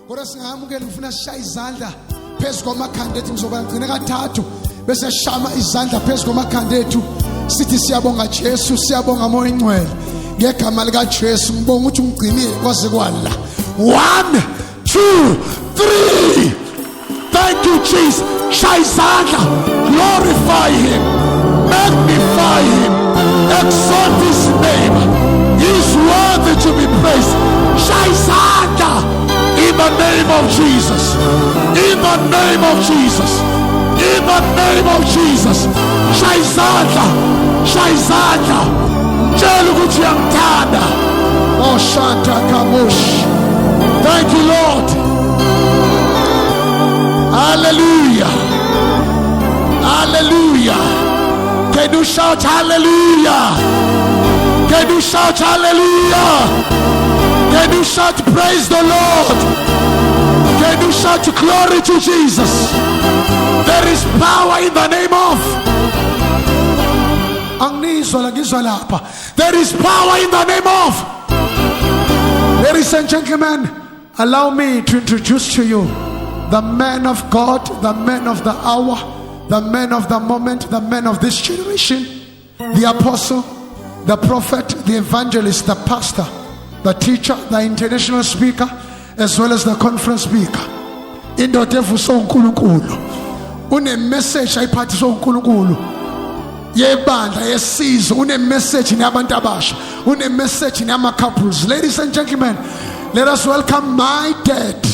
Kodwa singamukela ngifuna sishaya izandla phezulu kwamakhanda ethu ngizobagcina kathathu bese shama izandla phezulu kwamakhanda ethu sithi siyabonga Jesu siyabonga moya ingcwele ngegama lika Jesu ngibonga ukuthi ungigcinile kwaze kwala 1 2 3 Thank you Jesus shaya izandla glorify him magnify him exalt his name he is worthy to be praised shaya izandla in the name of Jesus. In the name of Jesus. In the name of Jesus. Shaizanda. Shaizanda. Mtshela ukuthi uyamthanda. Oh Shanta Kamush. Thank you Lord. Hallelujah. Hallelujah. Can you shout hallelujah? Can you shout hallelujah? Can you shout praise the Lord? Can you shout glory to Jesus? There is power in the name of. There is power in the name of. Ladies and gentlemen, allow me to introduce to you the man of God, the man of the hour, the man of the moment, the man of this generation, the apostle, the prophet, the evangelist, the pastor, the teacher, the international speaker, as well as the conference speaker. Indoda evusa uNkulunkulu une message ayiphathisa uNkulunkulu yebandla yesizwe, une message nabantu abasha, une message nama couples. Ladies and gentlemen, let us welcome my dad.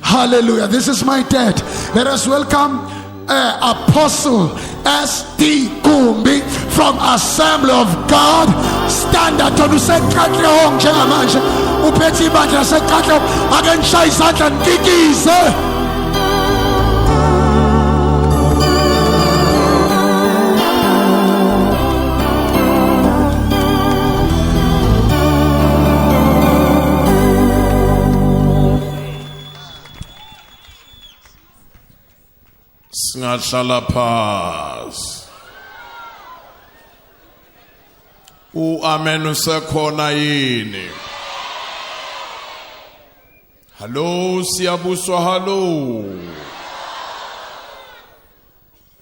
Hallelujah. This is my dad. Let us welcome Apostle S.D. Gumbi from Assembly of God. Stand up to say kahle hong njengamanje uphethe ibandla sekahle ake ngishaya izandla ngikikize. Singahlala phasi. Amen usekhona yini? Hello siyabuswa hello.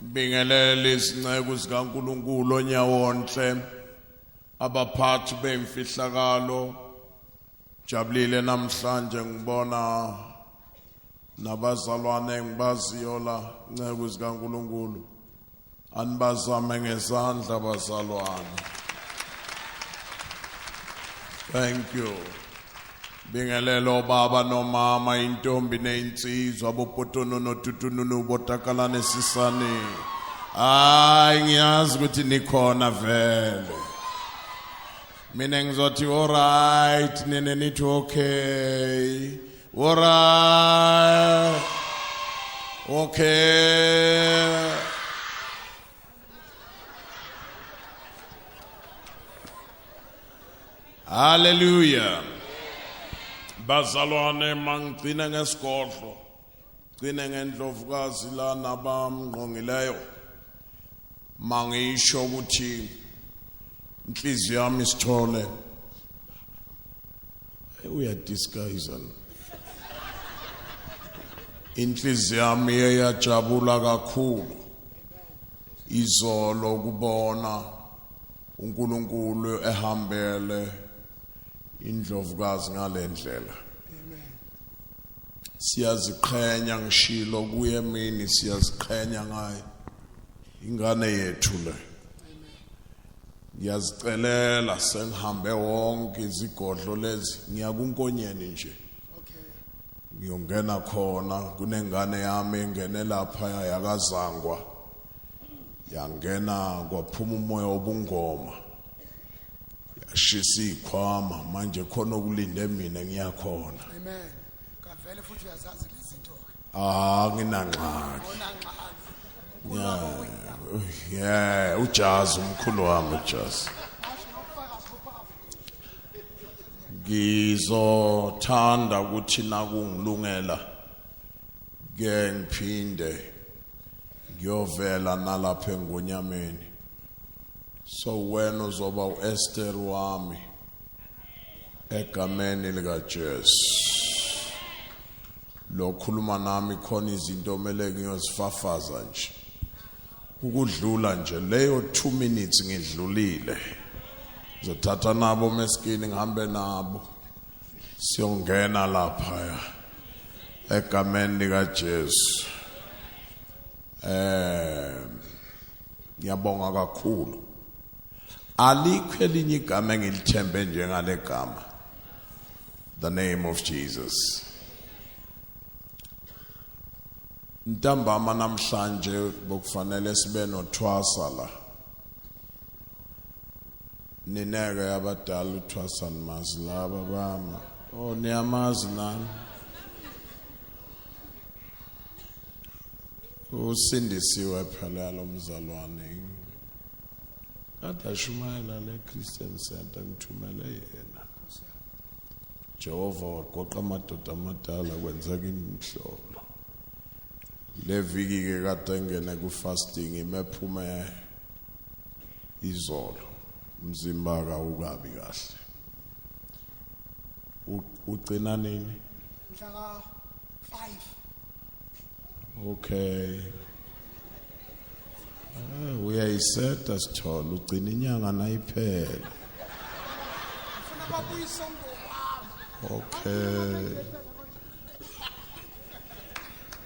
Bingelele isinceku sikaNkulunkulu onyawonhle abaphathi bemfihlakalo jabulile namhlanje ngibona nabazalwane ngibaziyo la nceku zikaNkulunkulu anibazame ngezandla bazalwane. Thank you. Bingelelo baba nomama intombi neinsizwa abobhotono notutununu botakalane sisane. Hayi ngiyazi ukuthi nikhona vele. Mina ngizothi alright nene nithi okay. Alright. Okay. Hallelujah. Bazalwane mangcina ngesigodlo. Gcina ngendlovukazi la nabamngqongileyo. Mangisho ukuthi inhliziyo yami isithole. Uya disguise. Inhliziyo yami iyajabula kakhulu izolo kubona uNkulunkulu ehambele indlovukazi ngalendlela. Amen. Siyaziqhenya ngishilo kuye mina siyaziqhenya ngaye ingane yethu le. Amen. Ngiyazicelela sengihambe wonke izigodlo lezi ngiyakunkonyeni nje. Ngiyongena khona kunengane yami engene lapha yakazangwa yangena kwaphuma umoya obungoma yashisa ikhwama manje khona okulinde mina ngiyakhona. Amen. Kavele futhi uyazazi lezi zinto. Nginanqaki. Yeah, ujazi umkhulu wami ujazi. Ngizothanda ukuthi nakungilungela ke ngiphinde ngiyovela nalapha engonyameni. So wena uzoba uEsther wami egameni likaJesu lokhuluma nami khona izinto omele ngiyozifafaza nje ukudlula nje leyo 2 minutes ngidlulile ngizothatha nabo meskini ngihambe nabo siyongena lapha egameni likaJesu ngiyabonga kakhulu alikho elinye igama engilithembe njengale gama the name of Jesus ntambama namhlanje bokufanele sibe nothwasa la nineke abadala uthwasa nimazi laba bama niyamazi nami usindisiwe phela lo mzalwane kade ashumayela le Christian Center ngithumele yena Jehova waqoqa amadoda amadala kwenzeka imhlolo le viki ke kade ngene ku fasting imephume izolo umzimba ka ukabi kahle ucina nini mhla 5 okay uyayiseta sithola ugcina inyanga nayiphela okay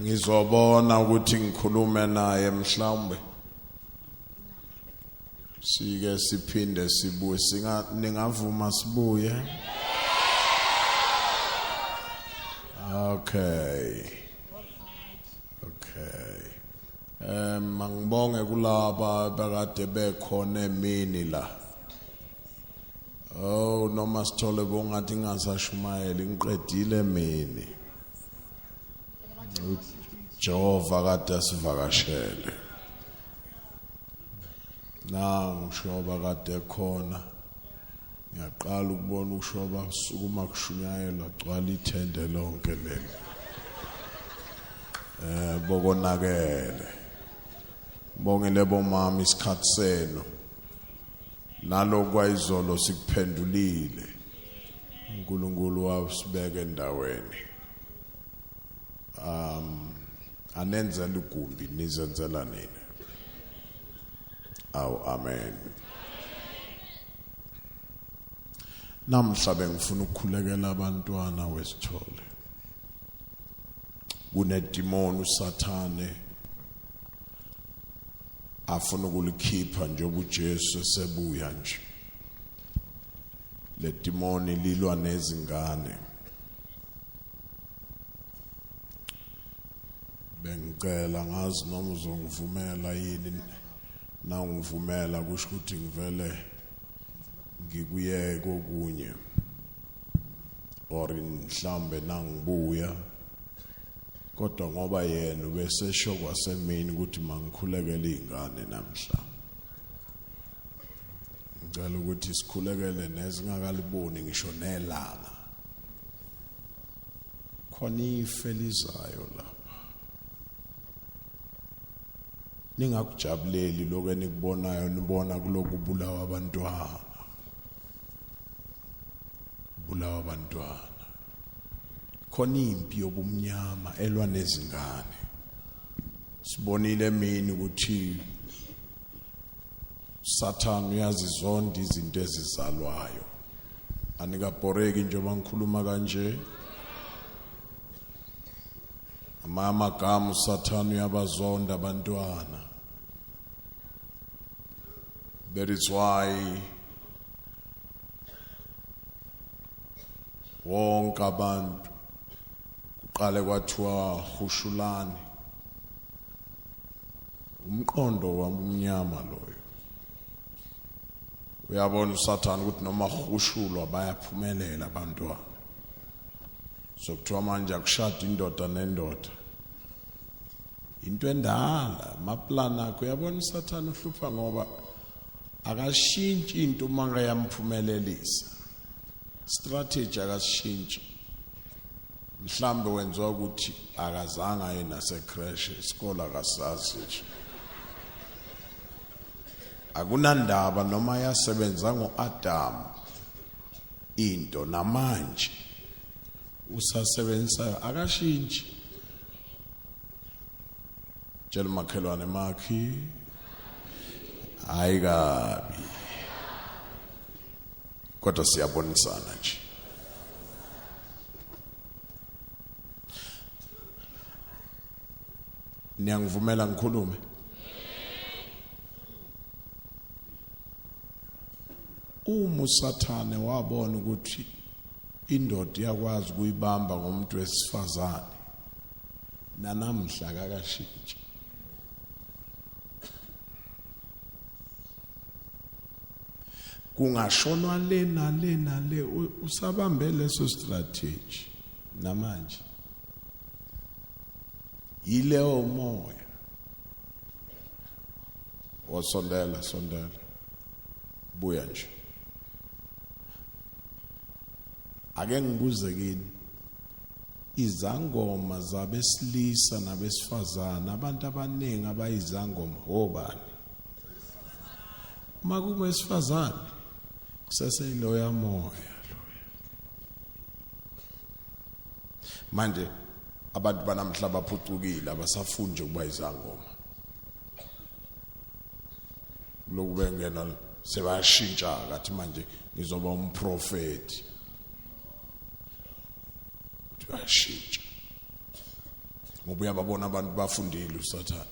ngizobona ukuthi ngikhulume naye mhlawumbe sike siphinde sibuye ningavuma sibuye okay mangibonge kulaba bekade bekhona emini la noma sithole bongathi ngasashumayela ngiqedile emini Jehova kade asivakashele ngishoba kade khona ngiyaqala ukubona ushoba sukuma kushunyayela gcwala ithende lonke leli bokonakele bonke lebo mama isikhathi senu nalokwa izolo sikuphendulile uNkulunkulu wasibeka endaweni anenzela uGumbi nizenzela nini amen namhla bengifuna ukukhulekela abantwana wesithole kunedimoni usathane afuna ukulikhipha njengoba uJesu esebuya nje le demoni lilwa nezingane bengicela ngazi noma uzongivumela yini na ungivumela kusho ukuthi ngivele ngikuye kokunye or mhlambe nangibuya kodwa ngoba yena ubesesho kwasemini ukuthi mangikhulekele izingane namhla ngicela ukuthi sikhulekele nezingakaliboni ngisho nelanga khona ifelizayo lapha ningakujabuleli lokho enikubonayo nibona kuloko bulawa abantwana khona impi yobumnyama elwa nezingane sibonile emini ukuthi Satan uyazizonda izinto ezizalwayo anikabhoreki njengoba ngikhuluma kanje amagama uSathane uyabazonda abantwana that is why wonke abantu kuqale kwathiwa hushulani umqondo wami umnyama loyo uyabona uSathane ukuthi noma hushulwa bayaphumelela abantwana so kuthiwa manje akushada indoda nendoda into endala amaplana akho uyabona uSathane uhlupha ngoba akashintshi into uma ngayamuphumelelisa strategy akashintshi mhlambe wenziwa ukuthi akazanga yena secrash isikole akasazi nje akunandaba noma yasebenza ngoAdam into namanje usasebenza akashintshi. Tshela makhelwane makhi hayi kabi kodwa siyabonisana nje. Niyangivumela ngikhulume? Uma uSathane wabona ukuthi indoda iyakwazi kuyibamba ngomuntu wesifazane nanamhla kakashintshi. Kungashonwa le na le usabambe leso strategy namanje. Yileo moya wasondela buya nje. Ake ngibuze kini, izangoma zabesilisa nabesifazana abantu abaningi abayizangoma obani? Makuba esifazane kuseseyiloya moya loya. Manje abantu banamhla baphucukile abasafundi nje ukuba izangoma. Lokube ngena sebashintsha kathi manje ngizoba umprofeti. Bashintsha. Ngoba uyababona abantu bafundile uSathane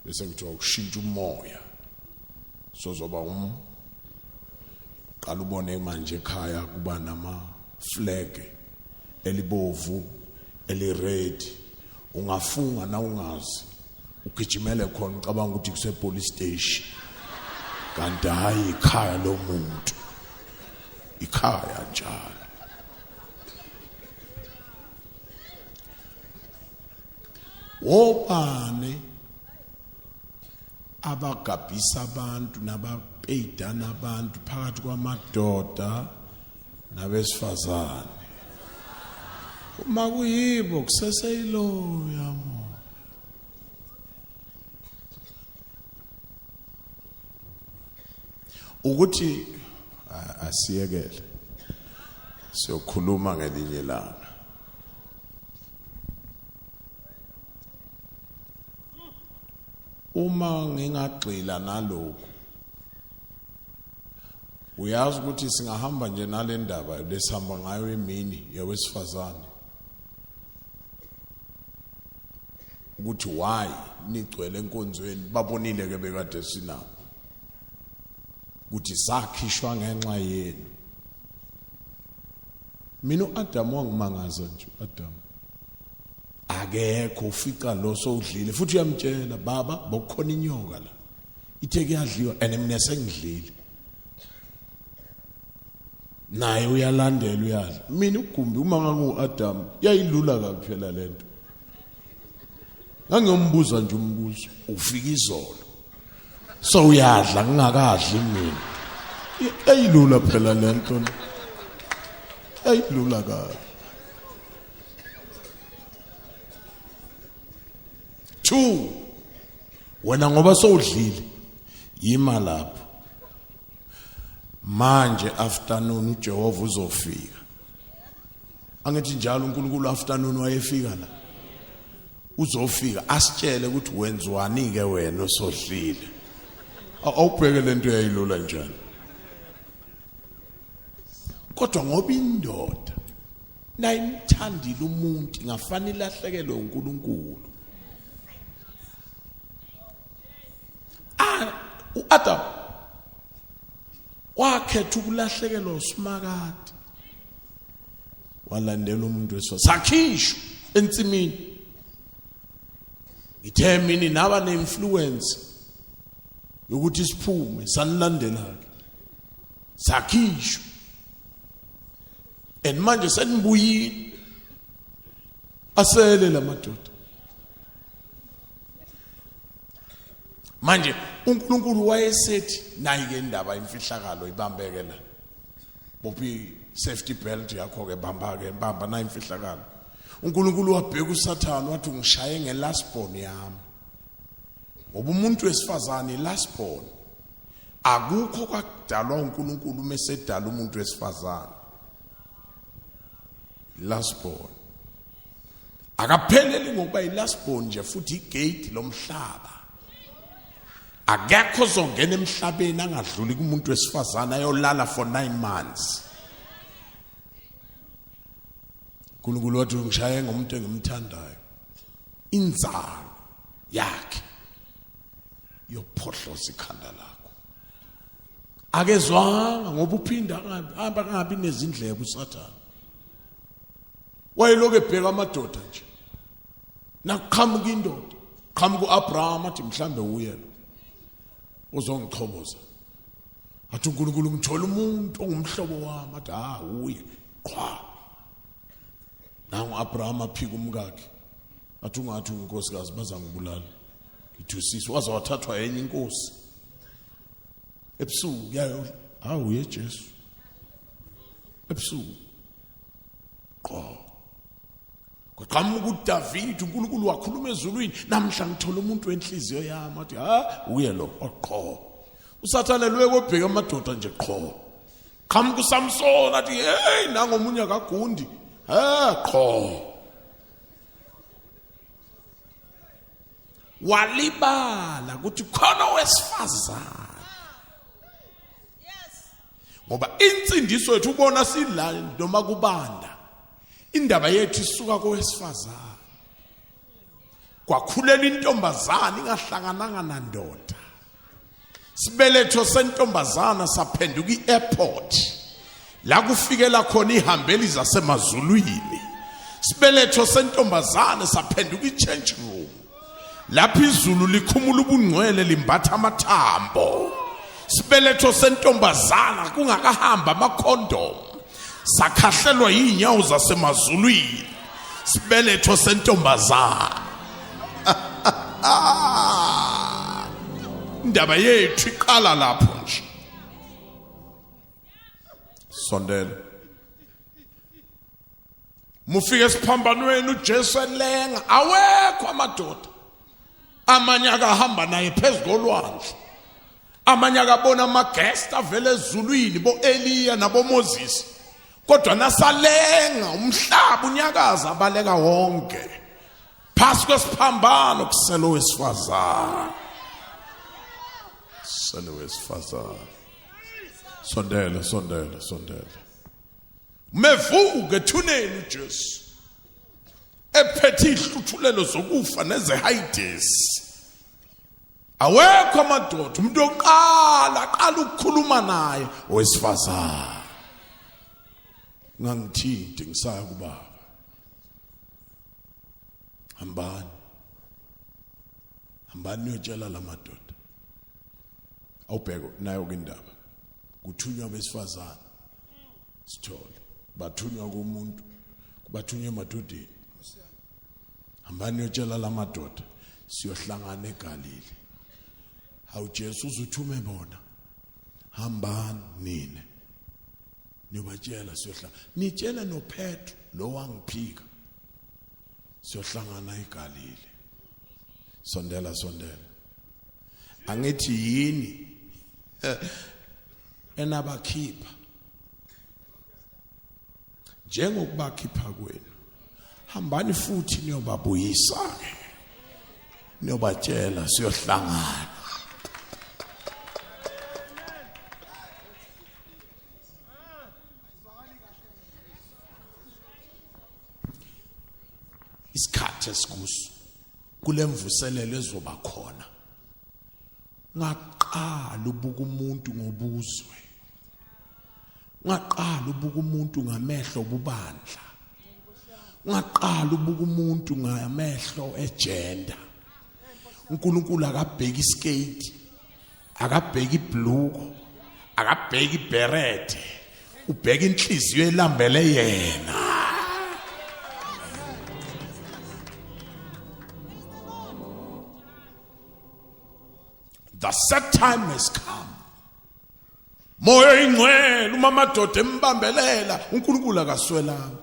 bese kuthiwa ukushintsha umoya. Sozoba qala ubone manje ekhaya kuba nama flag elibovu elired, ungafunga na ungazi ugijimele khona ucabanga ukuthi kuse police station kanti hayi ikhaya lomuntu, ikhaya njalo. Wobane abagabhisa abantu nabapeyidana abantu phakathi kwamadoda nabesifazane. Uma kuyibo kuseseyiloya mo. Ukuthi asiyekele siyokhuluma ngelinye ilanga. Uma ngingagxila nalokho uyazi ukuthi singahamba nje nale ndaba lesihamba ngayo emini yowesifazane ukuthi why nigcwele enkonzweni babonile ke bekade sinabo ukuthi sakhishwa ngenxa yenu. Mina uAdam wangimangaza nje. Adam akekho ufica lo sowudlile futhi uyamtshela baba bokukhona inyoka la ithe kuyadliwa and mina sengidlile naye uyalandela uyadla. Mina uGumbi uma ngangu-Adam yayilula kabi phela lento. Ngangiyombuza nje umbuzo ufika izolo so uyadla ngingakadli mina. Ayilula phela lento. Ayilula kabi. 2 wena ngoba sowudlile yima lapho manje afternoon uJehova uzofika. Angithi njalo uNkulunkulu afternoon wayefika la uzofika asitshele ukuthi wenziwani ke wena osodlile. Awubheke lento yayilula njani. Kodwa ngoba indoda nayimthandile umuntu ngafanele ilahlekelwe uNkulunkulu. uAdam wakhetha ukulahlekelwa usimakade walandela umuntu wesifazane sakhishwa ensimini. Ithe mina naba neinfluence yokuthi siphume sanilandela ke sakhishwa and manje senibuyile asele lamadoda. Manje uNkulunkulu wayesethi nayi ke indaba imfihlakalo ibambeke la. Bophi safety belt yakho ke bamba na imfihlakalo. uNkulunkulu wabheka uSathane wathi ungishaye ngelast born yami. Ngoba umuntu wesifazane last born akukho kwakudalwa uNkulunkulu mesedala umuntu wesifazane. last born. Akapheleli ngokuba last born nje futhi igate lomhlaba. Akekho zongena emhlabeni angadluli kumuntu wesifazana ayolala for 9 months. uNkulunkulu wathi ngishaye ngomuntu engimthandayo. Inzalo yakhe yophohloza ikhanda lakho. Akezwanga ngoba uphinda angabi nezindlebe uSathane. Wayeloke ebheka amadoda nje. Naqhamuka indoda, qhamuka uAbraham athi mhlambe uye lo. Uzongichoboza. Athi uNkulunkulu ngithola umuntu ongumhlobo wami athi uye. Qwa. Nangu Abraham aphika umkakhe. Athi ungathi unkosikazi bazangibulala. Ngithusisa waze wathathwa enye inkosi. Ebusuku yayo uye Jesu. Ebusuku. Qwa. Qhamuka uDavid uNkulunkulu wakhuluma ezulwini namhla ngithola umuntu wenhliziyo yami athi uye lo oqho. USathane lweke obheka amadoda nje qho. Qhamuka uSamson athi hey nangomunye akagundi. Qho. Walibala ukuthi khona wesifazana. Ngoba insindiso yethu ubona sidla noma kubanda. Indaba yethu isuka kowesifazana. Kwakhulela intombazana ingahlangananga nandoda. Sibeletho sentombazana saphenduka iAirport. La kufikela khona ihambeli zasemazulwini. Sibeletho sentombazana saphenduka iChange room. Lapha izulu likhumula ubungcwele limbatha amathambo. Sibeletho sentombazana kungakahamba amakhondom. Sakhahlelwa yinyawo zasemazulwini. Sibeletho sentombazana. Indaba yethu iqala lapho nje. Sondela. Mufike esiphambanweni uJesu elenga awekho amadoda. Amanye akahamba naye phezulolwandle. Amanye akabona amagest avela ezulwini bo Eliya nabo Moses. Kodwa nasalenga umhlaba unyakaza abaleka wonke. Phasi kwesiphambano kuselo wesifazana. Selo wesifazana. Sondela. Mevuke thuneni uJesu. Ephethe ihluthulelo zokufa nezeHades. Awekho amadoda umuntu oqala ukukhuluma naye owesifazana. Ngangithinti ngisaya kubaba. Hambani uyotshela lamadoda. Awubheke nayo indaba. Kuthunywa besifazana. Sithole. Bathunywa kumuntu, kubathunywa emadodeni. Hambani uyotshela lamadoda siyohlangana eGalile. Hawu Jesu uzuthume bona. Hambani nina. Niyobatshela siyohlangana. Nitshela noPetro lo wangiphika. Siyohlangana eGalile. Sondela. Angithi yini enabakhipha. Njengokubakhipha kwenu. Hambani futhi niyobabuyisa ke. Niyobatshela siyohlangana. Isikhathi esikuso kulemvuselelo ezoba khona. Ngaqala ubuka umuntu ngobuzwe. Ngaqala ubuka umuntu ngamehlo obubandla. Ngaqala ubuka umuntu ngamehlo egender. uNkulunkulu akabheka iskate, akabheka ibhluko, akabheka iberet, ubheka inhliziyo elambele yena. The set time has come. Moya ingcwele umamadoda embambelela uNkulunkulu akaswelanga.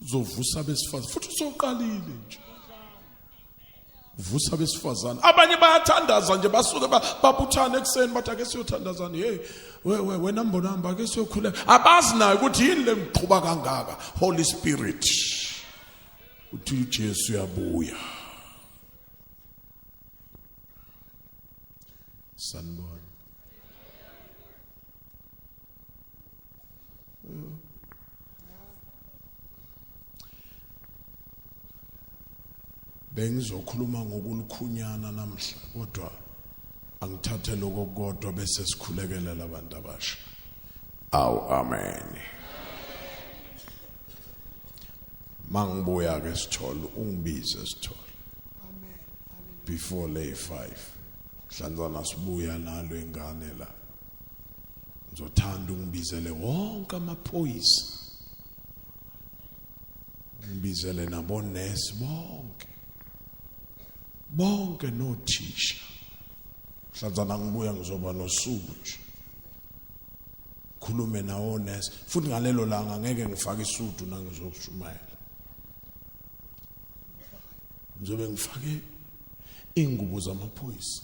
Uzovusa besifazane futhi usoqalile nje. vusa besifazana abanye bayathandaza nje basuke babuthana ekseni bathi ake siyothandazana hey we number ake siyokhuleka abazi nayo ukuthi yini lemqhuba kangaka Holy Spirit uthi uJesu uyabuya sanibona bengizokhuluma ngokulukhulunyana namhla kodwa angithathe lokho kodwa bese sikhulekelela abantu abasha amen mangibuya ke sithole ungibize sithole amen before lay 5 hlanzana sibuya nalo ingane la ngizothanda ungibizele wonke amaphoyisa ngibizele nabonesi bonke nothisha hlanzana ngibuya ngizoba nosuku nje khulume nawo nesi futhi ngalelo langa ngeke ngifake isudu nangizokushumayela ngizobe ngifake ingubo zamaphoyisa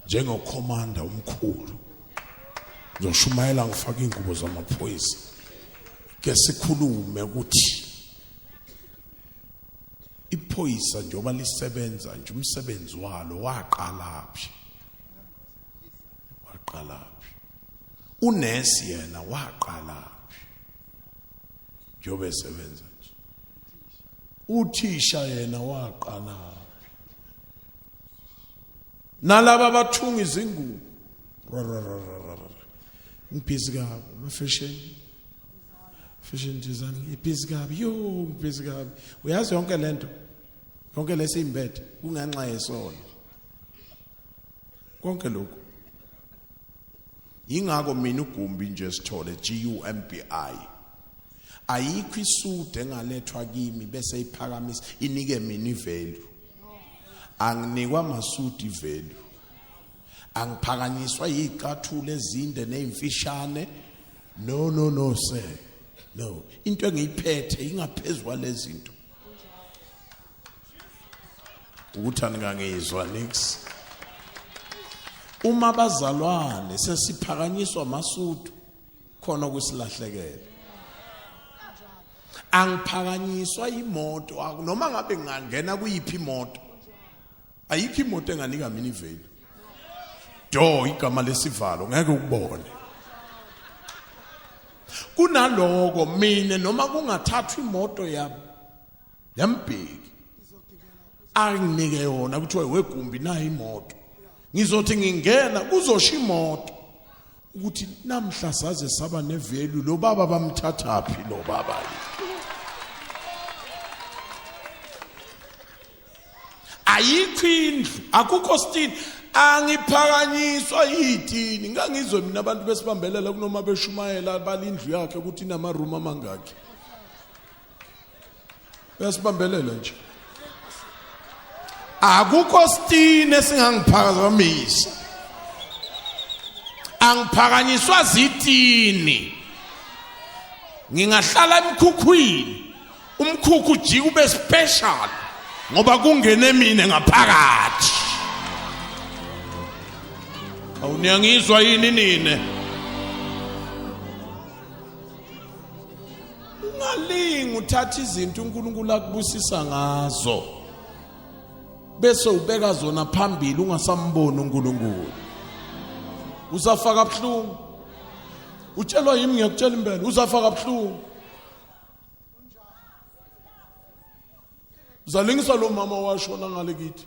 njengokhomanda omkhulu ngizoshumayela ngifake ingubo zamaphoyisa ke sikhulume ukuthi iphoyisa njengoba lisebenza nje umsebenzi walo waqalaphi unesi yena waqalaphi njengoba esebenza nje uthisha yena waqalaphi nalaba bathunga izingubo ngibhizi kabi fashion design ngibhizi kabi ngibhizi kabi uyazi yonke lento konke lesimbethe kungenxa yesono konke lokho ingakho mina uGumbi nje sithole Gumbi ayikho isude engalethwa kimi bese iphakamisa inike mina ivalue anginikwa masudi ivalue angiphakanyiswa yiqathule ezinde nezimfishane no sir no into engiyiphethe ingaphezulu lezi zinto Uthanda Ungangihlambulula nix uma bazalwane sesiphakanyiswa masudu khona kusilahlekela angiphakanyiswa imoto noma ngabe ngingangena kuyiphi imoto ayikho imoto enganika mina ivelu do igama lesivalo ngeke ukubone kunaloko mina noma kungathathwa imoto yambheki anginike yona kuthiwa weGumbi nayo imoto ngizothi ngingena kuzosha imoto ukuthi namhla saze saba nevelu lo baba bamthathaphi lo baba ayikho indlu akukho stini angiphakanyiswa yithini ngangizwe mina abantu besibambelela kunoma beshumayela balindlu yakhe ukuthi inama room amangaki besibambelela nje akukho stini esingangiphakamisa angiphakanyiswa zithini ngingahlala emkhukhwini umkhukhu ujike ube special ngoba kungene mina ngaphakathi awuniyangizwa yini nine ungalingi uthatha izinto uNkulunkulu akubusisa ngazo bese ubeka zona phambili ungasamboni uNkulunkulu uzafaka abhlungu utshelwa yimi ngiyakutshela impela uzafaka abhlungu uzalingisa lo mama washona ngale kithi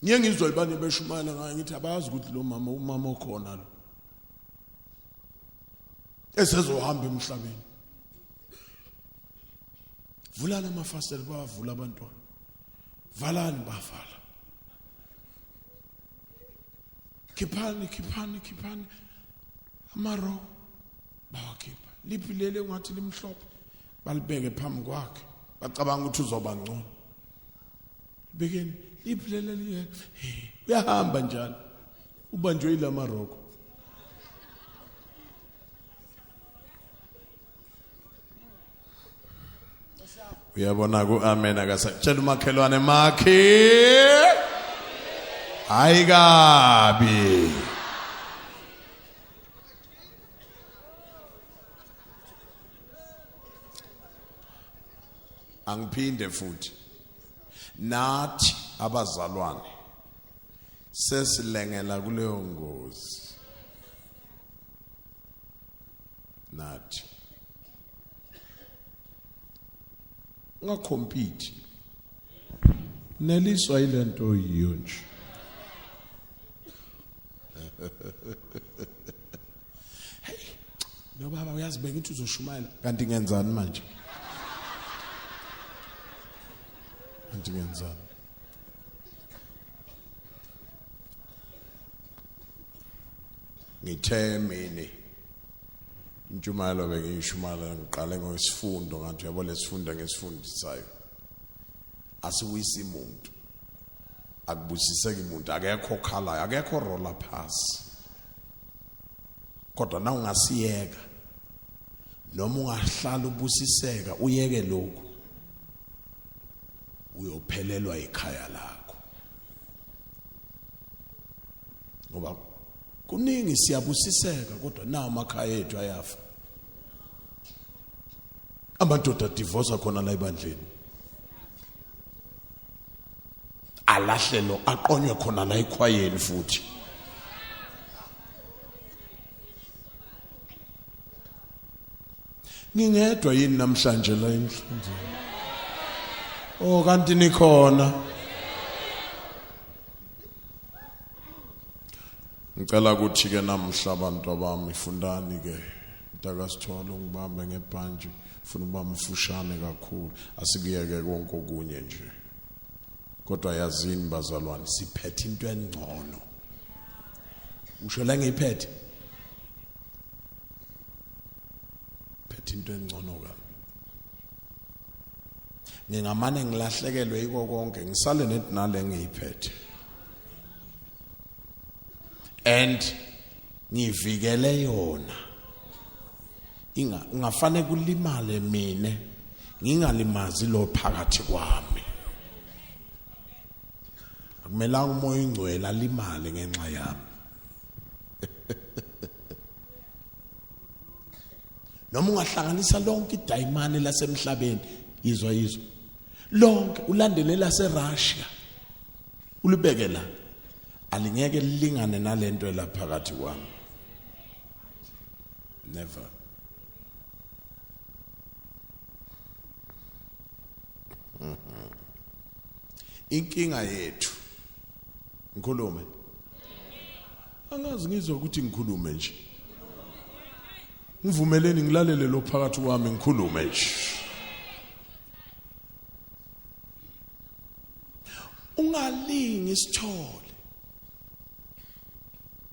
ngiyengizwa ibani beshumayela ngaye ngithi abayazi ukuthi lo mama umama okhona lo esezohamba emhlabeni vulana amafasitela bavula abantwana valani bavala khiphani amaro bawakhipha liphi lele ngathi limhlophe balibeke phambi kwakhe bacabanga ukuthi uzoba ngcono bekeni liphi lele liye uyahamba njalo ubanjwe ilamaroko Uyabona ku amen akasatshela umakhelwane makhe. Hayi kabi. Angiphinde futhi. Nathi abazalwane sesilengela kuleyo ngozi. Nathi ngakompete neliswa ilento yiyo nje. Hey, no baba uyazibeka ukuthi uzoshumayela kanti ngenzani manje? Kanti ngenzani? Ngithe mina intshumayelo bengiyishumala ngiqale ngesifundo ngathi yabo lesifunda ngesifundisayo asiwisi umuntu akubusiseki umuntu akekho khalayo akekho roller pass kodwa na ungasiyeka noma ungahlala ubusiseka uyeke lokho uyophelelwa ikhaya lakho ngoba kuningi siyabusiseka kodwa nawo amakhaya ethu ayafa. Amadoda divorce khona la ebandleni. Alahlelo aqonywe khona la ekhwayeni futhi. Ngingedwa yini namhlanje la emhlabeni? Oh kanti nikhona. Ngicela ukuthi ke namhla abantu abami fundani ke mntakasithole ngibambe ngebhanji ufuna uba mfushane kakhulu asikuyeke konke okunye nje kodwa yazini bazalwane siphethe into engcono usho la ngiyiphethe phethe into engcono ka ngingamane ngilahlekelwe yiko konke ngisale nethi nale ngiyiphethe and ngivikele yona ingafane kulimale mina ngingalimazi lo phakathi kwami akumelanga umoya ingcwele alimale ngenxa yami noma ungahlanganisa lonke idayimani lasemhlabeni izwa lonke ulandelela seRussia ulibeke la alingeke lilingane nalento elaphakathi kwami never. Inkinga yethu ngikhulume angazi ngizwa ukuthi ngikhulume nje ngivumeleni ngilalele lo phakathi kwami ngikhulume nje ungalingi isithole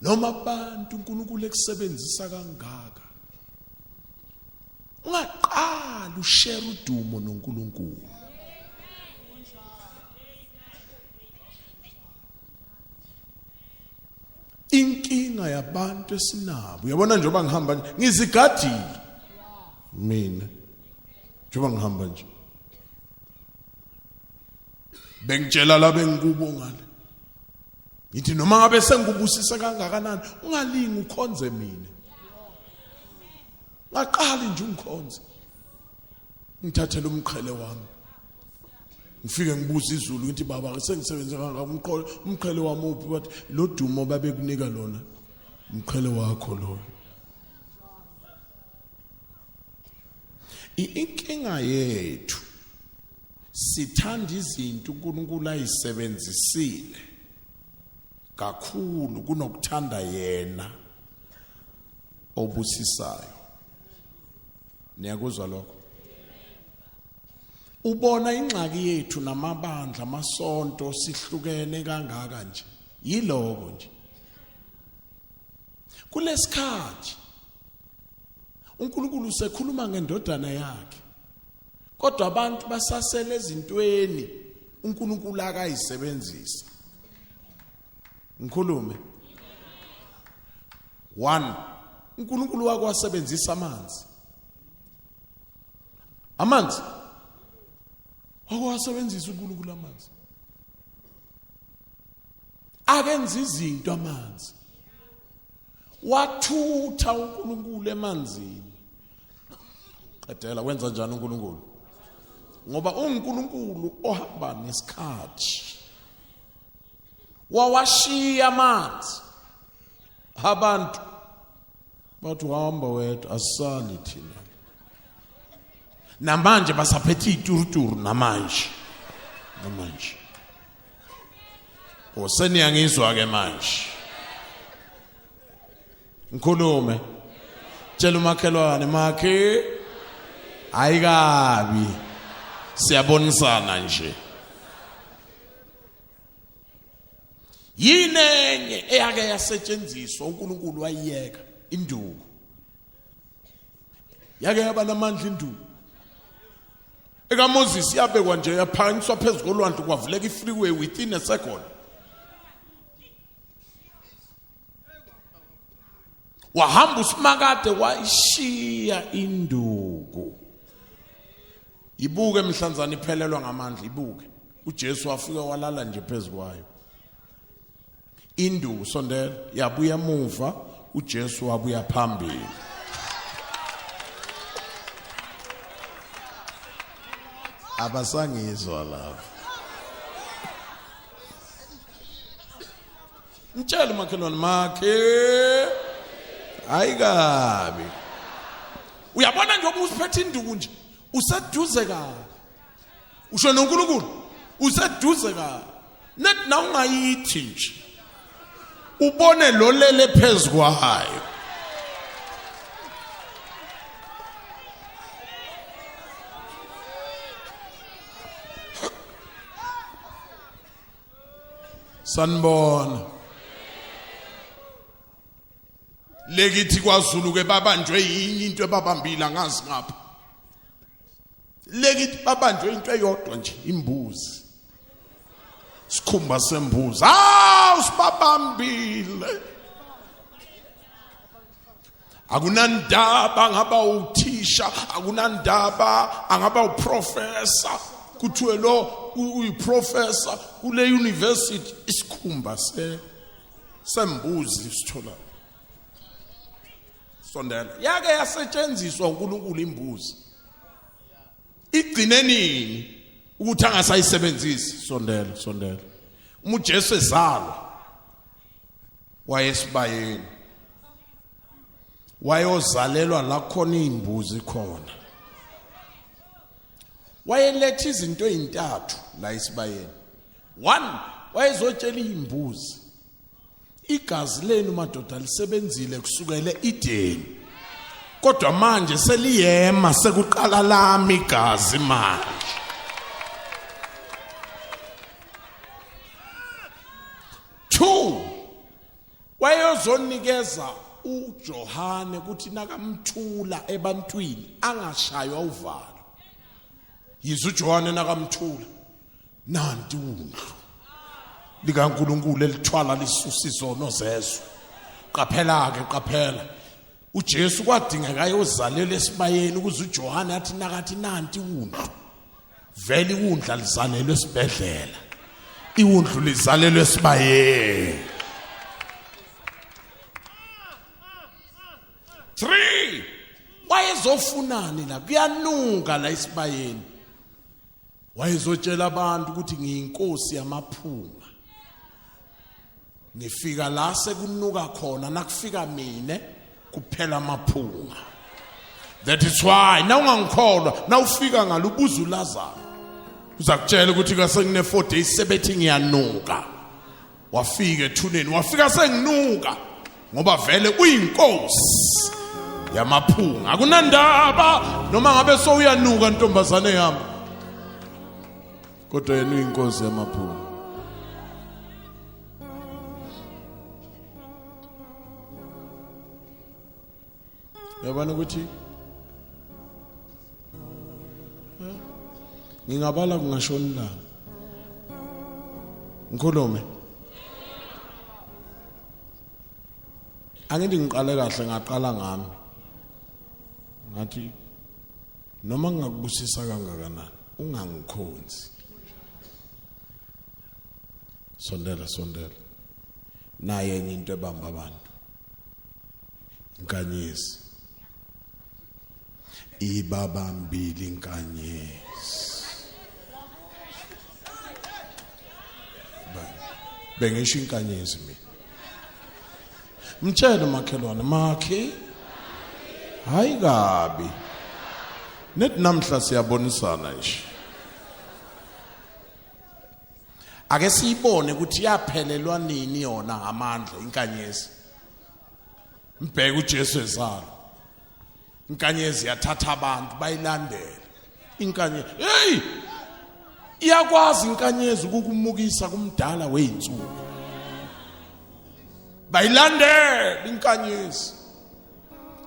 noma abantu uNkulunkulu ekusebenzisa kangaka ungaqala ushare udumo noNkulunkulu inkinga yabantu esinabo uyabona njengoba ngihamba nje ngizigadile mina njengoba ngihamba nje bengitshela la bengikubo ngale ngithi noma ngabe sengikubusisa kangakanani ungalingi ukhonze mina ngaqali nje ungikhonze ngithathele umqhele wami ngifike ngibuza iZulu ngithi baba sengisebenza kangaka umqhele wami uphi bathi lo dumo babekunika lona umqhele wakho lo inkinga yethu sithanda izinto uNkulunkulu ayisebenzisile kakhulu kunokuthanda yena obusisayo niyakuzwa lokho ubona ingxaki yethu namabandla amasonto sihlukene kangaka nje yiloko nje kulesikhathi uNkulunkulu usekhuluma ngendodana yakhe kodwa abantu basasele ezintweni uNkulunkulu akayisebenzisa ngikhulume 1 uNkulunkulu wakwasebenzisa amanzi Akwasebenzisa uNkulunkulu amanzi. Akenza izinto amanzi. Wathutha uNkulunkulu emanzini. Qedela wenza njani uNkulunkulu? Ngoba uNkulunkulu ohamba nesikhathi. Wawashiya amanzi. Abantu bathi uhamba wedwa asali thina. Namanje basaphethe ituruturu namanje. Oseniyangizwa ke manje. Ngikhulume. Tshela umakhelwane makhe ayikabi. Siyabonisana nje. Yinenye eyake yasetshenziswa uNkulunkulu wayiyeka induku. Yake yaba namandla induku. Eka Moses yabekwa nje yaphakanyiswa phezulu kolwandle kwavuleka ifreeway within a second. Wahamba usimakade wayishiya induku. Ibuke emhlanzana iphelelwa ngamandla ibuke. uJesu wafika walala nje phezulu kwayo. Induku sondela yabuya emuva uJesu wabuya phambili. Abasangizwa lapha. Mtshela umakhelwane makhe ayikabi. Uyabona nje usiphethe induku nje useduze kabi. Usho noNkulunkulu useduze kabi. Net na ungayithi nje. Ubone lo lele phezulu kwayo. Sanibona. Lekithi kwaZulu ke babanjwe yinye into ebabambila ngazi ngapha. Lekithi babanjwe into eyodwa nje imbuzi. Sikhumba sembuzi. Usibabambile. Akunandaba ngaba uthisha, akunandaba angaba uprofessor. Kuthiwe lo uyiprofessor kule university isikhumba sembuzi sithola. Sondela yake yasetshenziswa uNkulunkulu imbuzi. Igcine nini ukuthi angasayisebenzisi? Sondela. uJesu ezalwa wayesibayeni. Wayozalelwa la khona imbuzi khona. Wayeletha izinto ezintathu la esibayeni. 1, wayezotshela imbuzi. Igazi lenu madoda lisebenzile kusukela eEden. Kodwa manje seliyema sekuqala lami igazi manje. Wayezonikeza uJohane ukuthi nakamthula ebantwini angashaywa uvalo. Yizo uJohane nakamthula nanti undlu likaNkulunkulu elithwala lisusa izono zezwe. Qaphela uJesu kwadingeka ayozalela esibayeni ukuze uJohane athi nakathi nanti undlu. Vele undla lizalelwe esibhedlela. Iwundlu lizalelwe esibayeni. 3, wayezofunani la kuyanuka la esibayeni. Wayezotshela abantu ukuthi ngiyinkosi yamaphunga. Ngifika la sekunuka khona nakufika mine kuphela amaphunga. That is why na ungangikholwa na ufika ngalo ubuza uLazaro. Uzakutshela ukuthi kasengine 4 days sebethi ngiyanuka. Wafika ethuneni wafika senginuka ngoba vele uyinkosi yamaphunga. Akunandaba noma ngabe so uyanuka ntombazane yami. Kodwa yena uyinkosi yamaphunga. Yabona ukuthi ngingabala kungashoni la. Ngikhulume. Angithi ngiqale kahle ngaqala ngami. Ngathi noma ngingakubusisa kangakanani ungangikhonzi. Sondela naye enye into ebamba abantu, inkanyezi ibabambile inkanyezi. Bengisho inkanyezi mina. Mtshele makhelwane makhe hayi kabi net namhla siyabonisana nje. Ake siyibone ukuthi yaphelelwa nini yona ngamandla inkanyezi. Mbheke uJesu ezalo. Inkanyezi yathatha abantu bayilandela. Inkanyezi, hey! Iyakwazi inkanyezi ukukumukisa kumdala weinsuku. Bayilandela inkanyezi.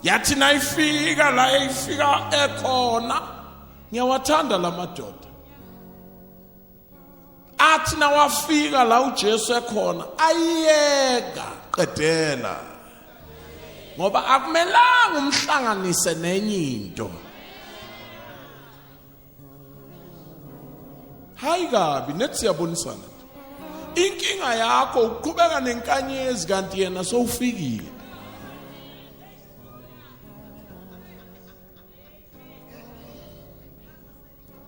Yathi nayifika la ifika ekhona, ngiyawathanda lamadoda. Athi nawafika la uJesu ekhona, ayiyeka qedela. Ngoba akumelanga umhlanganise nenye into. Hayi kabi nethi siyabonisana. Inkinga yakho uqhubeka nenkanyezi kanti yena sowufikile.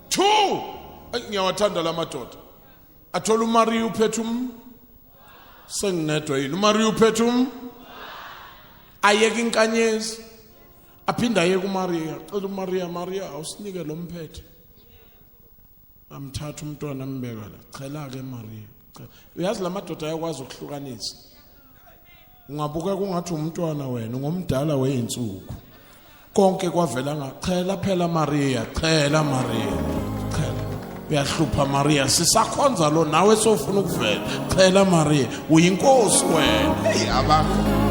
Two, ngiyawathanda lamadoda. Athola uMaria uphethe senginedwa yini uMaria uphethe ayeke inkanyezi aphinda ayeke uMaria. Cela uMaria, Maria awusinike lo mphethe. Amthatha umntwana ambeka la. Chela ke Maria. Uyazi lamadoda ayakwazi ukuhlukanisa. Ungabuka kungathi umntwana wena ngomdala weinsuku. Konke kwavela ngachela phela Maria, chela Maria. Chela. Uyahlupha Maria, sisakhonza lo nawe sofuna ukuvela. Chela Maria, uyinkosi wena. Hey abantu.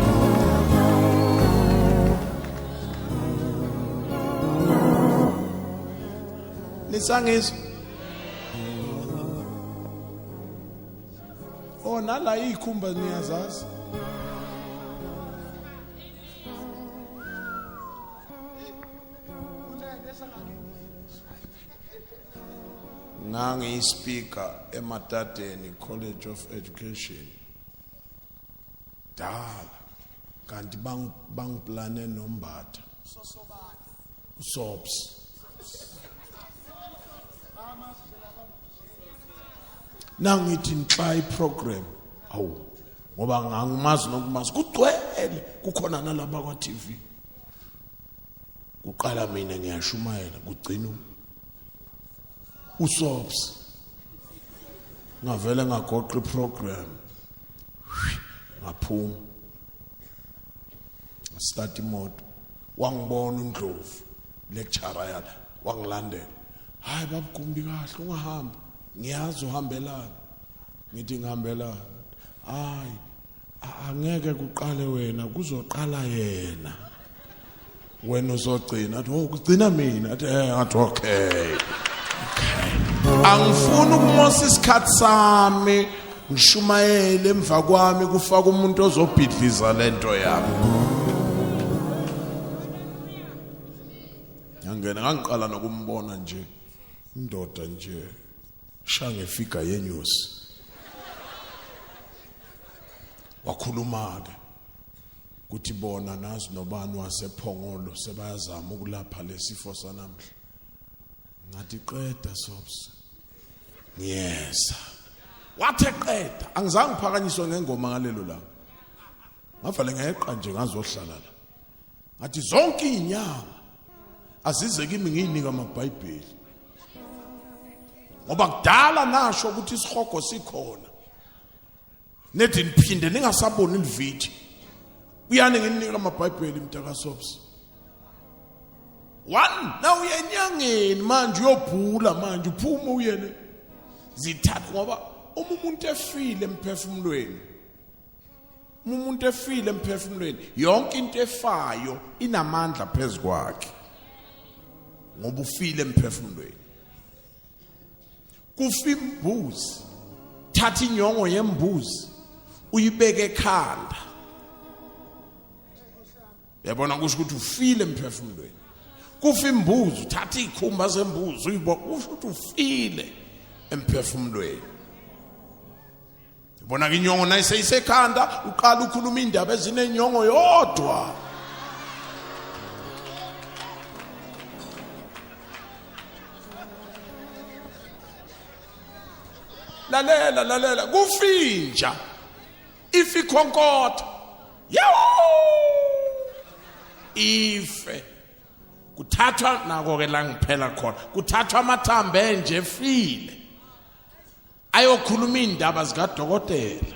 Nisangizwa? Oh nala ikhumba niyazazi. Nangi speaker eMatateni College of Education. Dala kanti bangplane nombatha. Sobs. Nangithi nhlay program awu ngoba ngangimazi nokumazi kugcwele kukhona nalaba kwa TV. Kuqala mina ngiyashumayela kugcina usobs ngavela ngagoqa iprogram ngaphuma start imoto wangibona uNdlovu lecturer yakhe wangilandela. Hayi babugumbi kahle ungahamba ngiyazi uhambelana. Ngithi ngihambelana. Hayi angeke kuqale wena kuzoqala yena. Wena uzogcina athi oh kugcina mina athi athi okay. Angifuni ukumosa isikhathi sami ngishumayele emva kwami kufaka umuntu ozobhidliza lento yami. Ngangena ngangiqala nokumbona nje indoda nje shange fika yenyusi. Wakhuluma ke kuthi bona nazi nobani wasephongolo sebayazama ukulapha lesifo sanamhla. Ngathi qeda sobs. Yes. Wathi qeda angizange phakanyiswe ngengoma ngalelo la. Ngavale ngayeqa nje ngazohlala la. Ngathi zonke inyanga azize kimi ngiyinika amaBhayibheli. Ngoba kudala nasho ukuthi isihogo sikhona. Nethi niphinde ningasaboni ividiyo. Uyane nginika amaBhayibheli mntaka sobs. One now uyenyangeni manje uyobhula manje uphuma uyene zithatha ngoba umuntu efile emphefumulweni. Umuntu efile emphefumulweni yonke into efayo inamandla phezukwakhe. Ngoba ufile emphefumulweni. Kufa imbuzi, thatha inyongo yembuzi uyibeke ekhanda. Yabona kusho ukuthi ufile emphefumulweni. kufa imbuzi uthatha ikhumba zembuzi uyibona usho ukuthi ufile emphefumulweni. Ubona ke inyongo nayiseyisekhanda uqala ukhuluma indaba ezinenyongo yodwa. Lalela kufinja ifi khonkotha ife kuthathwa nako ke la ngiphela khona kuthathwa amathambo enje efile ayokhuluma indaba zikaDokotela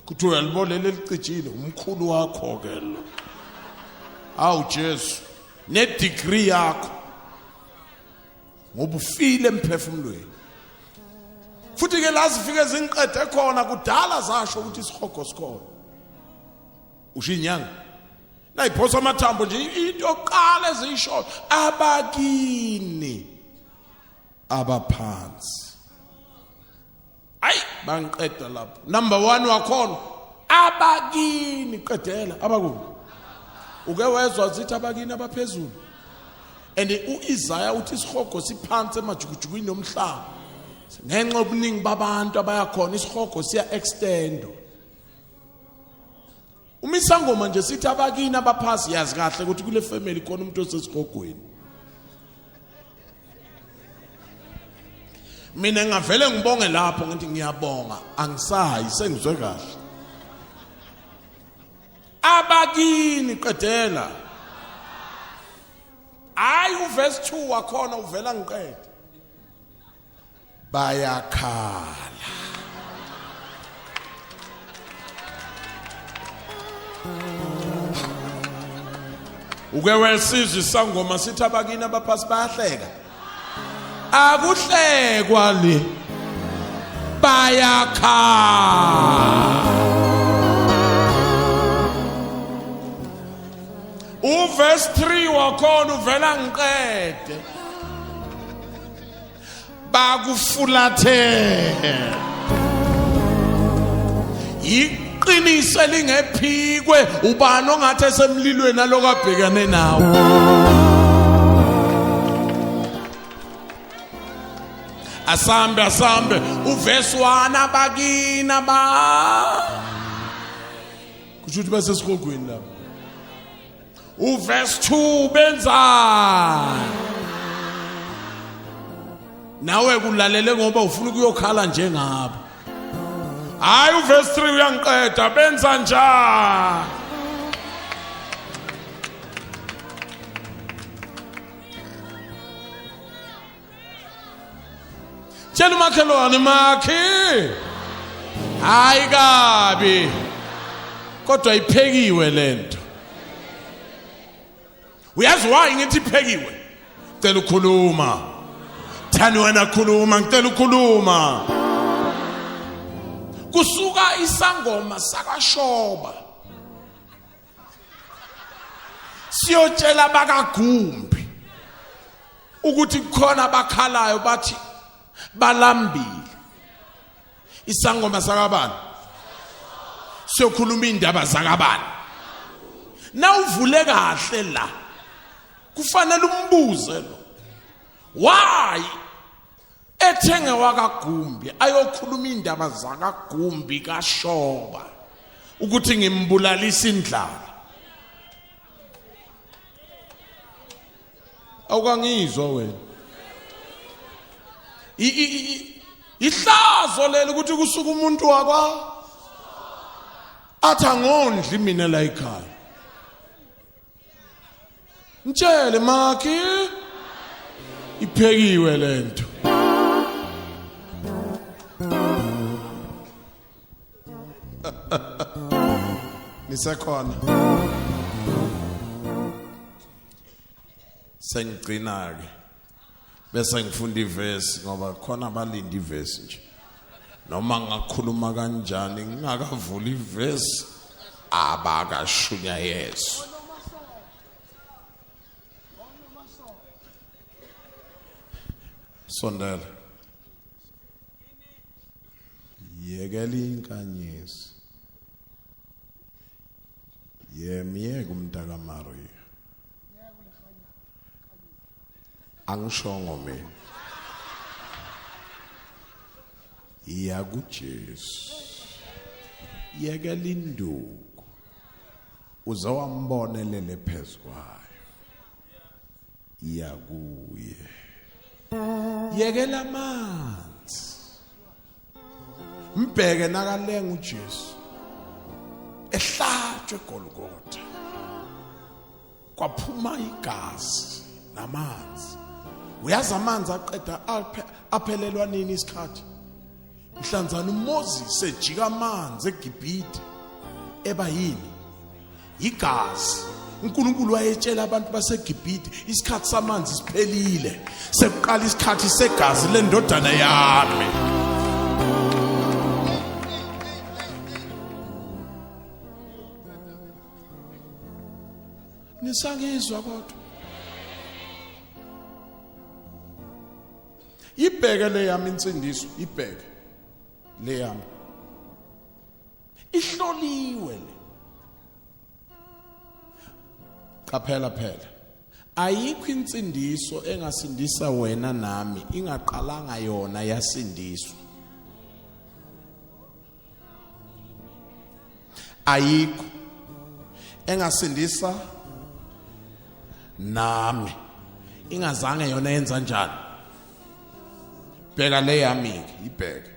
kuthi uyalibolela elicijile umkhulu wakho ke lo awu Jesu ne degree yakho ngoba ufile emphefumulweni. Futhi ke lazifike zinqede khona kudala zasho ukuthi isihogo sikhona ushinyanga nayiphosa amathambo nje into yokuqala ezisho abakini abaphansi ayi banqeda lapho. Number 1 wakhona abakini qedela abakuni uke wezwa zithi abakini abaphezulu and uIsaiah uthi isihogo siphansi emajukujukwini nomhlaba ngenxa obuningi babantu abayakhona isihogo siya extendo. Umisangoma nje sithi abakini abaphasi yazi kahle ukuthi kule family khona umuntu osesihogweni. Mina ngavele ngibonge lapho ngithi ngiyabonga angisayi sengizwe kahle. Abakini qedela ayi uverse 2 wakhona uvela ngiqede bayakhala uke wesizwe isangoma sithi abakini abaphasi bayahleka akuhlekwa le bayakhala. Uverse 3 wakhona uvela ngiqede bakufulathela iqiniso lingephikwe ubani ongathi esemlilweni nalokabhekane nawo. Asambe uverse 1 abakini kusho ukuthi basesihogweni lapho. Uverse 2 benzani nawe kulalele ngoba ufuna ukuyokhala njengabo. Hayi uverse 3 uyangiqeda benza njani tshela umakhelwane makhe hayi kabi kodwa iphekiwe lento. Uyazi why ngithi iphekiwe? Cela ukukhuluma thani wena khuluma ngicela ukukhuluma. Kusuka isangoma sakashoba siyotshela bakaGumbi ukuthi kukhona abakhalayo bathi balambile. Isangoma sakabani siyokhuluma indaba zakabani. Nawuvule kahle la kufanele umbuze lo why ethenge wakaGumbi ayokhuluma indaba zakaGumbi kashoba ukuthi ngimbulalisa indlala. Awukangizwa wena ihlazo lelo ukuthi kusuka umuntu wakwa athi angondli mina la ekhaya. Mtshele makhe iphekiwe lento. Nisekhona sengigcina ke bese ngifunda iverse ngoba khona abalinda iverse nje noma ngakhuluma kanjani ngingakavula iverse abakashunya Yesu. Sondela yekela inkanyezi yemiyeke umntaka Maria angishongo mina iya kuJesu yekela induku uzowambonelele phezukwayo iya kuye yekela amanzi mbheke nakalenga uJesu ehlatshwe eGolgotha kwaphuma igazi namanzi. Uyazi amanzi aqeda aphelelwa nini isikhathi? Mhlanzana uMoses ejika amanzi eGibhithe eba yini? Igazi. uNkulunkulu wayetshela abantu baseGibhithe isikhathi samanzi siphelile, sekuqala isikhathi segazi lendodana yami. Nisangizwa kodwa? Ibheke le yami insindiso, ibheke le yami ihloliwe le. Qaphela phela, ayikho insindiso engasindisa wena nami ingaqalanga yona yasindiswa. Ayikho engasindisa nami ingazange yona yenza njani. Bheka le yami ibheke,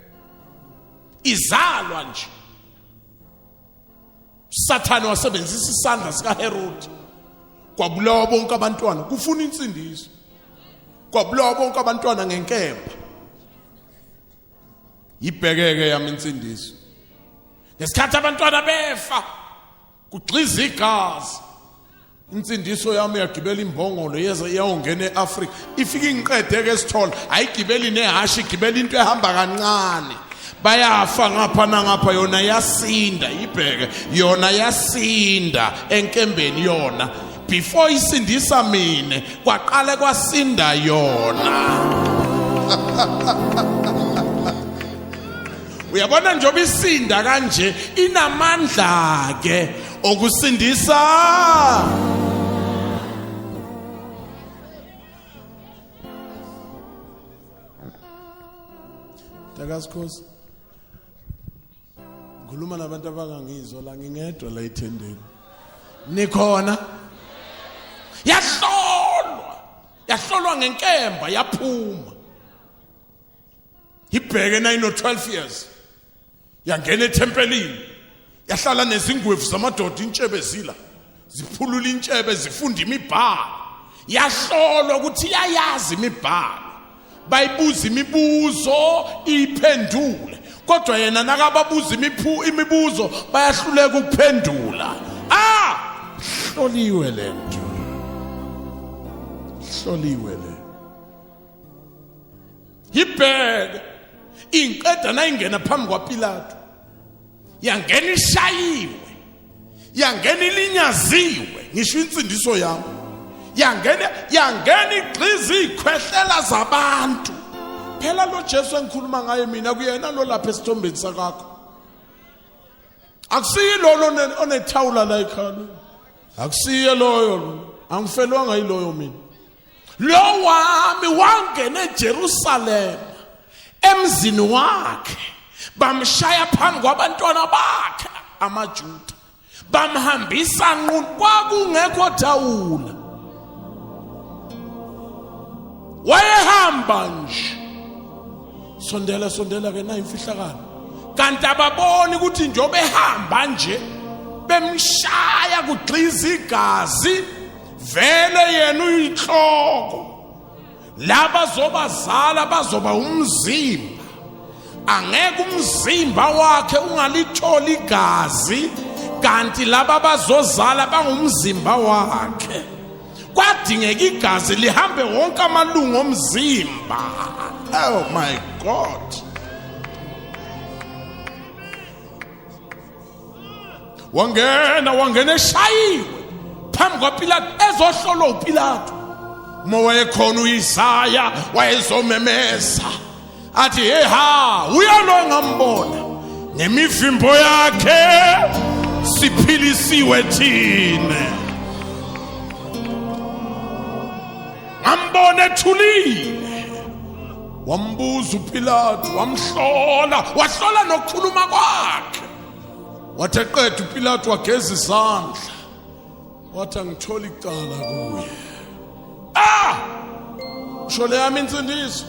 izalwa nje. Sathane wasebenzisa isandla sika Herod kwabulawa bonke abantwana, kufuna insindiso. Kwabulawa bonke abantwana ngenkemba. Ibhekeke yami insindiso. Ngesikhathi abantwana befa kugxiza igazi, insindiso yami yagibela imbongolo yeze yawongena eAfrika. Ifika inqedeke esithola, ayigibeli nehashi, igibela into ehamba kancane. Bayafa ngapha nangapha, yona yasinda. Ibheke yona yasinda enkembeni yona. Before isindisa mine kwaqale kwasinda yona. Uyabona njoba isinda kanje inamandla ke okusindisa. Takasikhosi ngikhuluma nabantu abangangizwa la, ngingedwa la ethendeni. Nikhona? Yahlolwa ngenkemba yaphuma. Ibheke 9 or 12 years yangena ethempelini, yahlala nezingwevu zamadoda intshebe zila, ziphulula intshebe, zifunda imibhalo. Yahlolwa ukuthi iyayazi imibhalo, bayibuza imibuzo iphendule. Kodwa yena nakababuza imibuzo bayahluleka ukuphendula. Hloliwe lento, hloliwe le. Ibheke inqeda nayingena phambi kwaPilato, yangena ishayiwe, yangena ilinyaziwe. Ngisho insindiso yami yangena igxiza ikhwehlela zabantu. Phela lo Jesu engikhuluma ngaye mina kuyena lo lapha esithombeni sakakho. Akusiyi lo onethawula la ekhalo, akusiye loyo, angifelwanga yiloyo mina. Lo wami wangena eJerusalem emzini wakhe, bamshaya phambi kwabantwana bakhe amaJuda, bamhambisa nqunu, kwakungekho thawula. Wayehamba nje, sondela ke na imfihlakalo. Kanti ababoni ukuthi njobe ehamba nje bemshaya kugxiza igazi, vele yena uyinhloko. Laba zobazala bazoba umzimba, angeke umzimba wakhe ungalitholi igazi, kanti laba bazozala bangumzimba wakhe. Kwadingeka igazi lihambe wonke amalungu omzimba. Oh my God. Wangena eshayiwe phambi kwaPilato, ezohlolwa uPilato. Uma wayekhona uIsaya wayezomemeza athi, uyalo ngambona, nemivimbo yakhe siphilisiwe thina. Ngambona wambona ethulile. Wambuza uPilato, wamhlola, wahlola nokukhuluma kwakhe. Wathi eqeda uPilato wageza izandla. Wathi angithola icala kuye. Shole yami insindiso.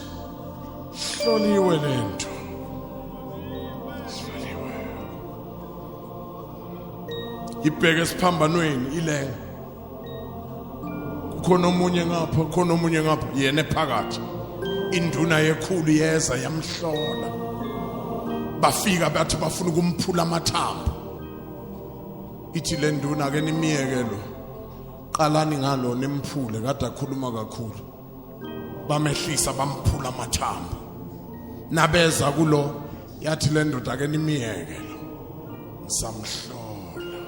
Ihloliwe lento. Ihloliwe. Ibheke esiphambanweni ilenga. Kukhona omunye ngapha, yena ephakathi. Induna yekhulu yeza yamhlola. Bafika bathi bafuna ukumphula amathambo. Ithi le nduna ke nimiyeke lo. Qalani ngalo nimphule kade akhuluma kakhulu. Bamehlisa bamphula amathambo. Nabeza kulo yathi le ndoda ke nimiyeke lo. Samhlola.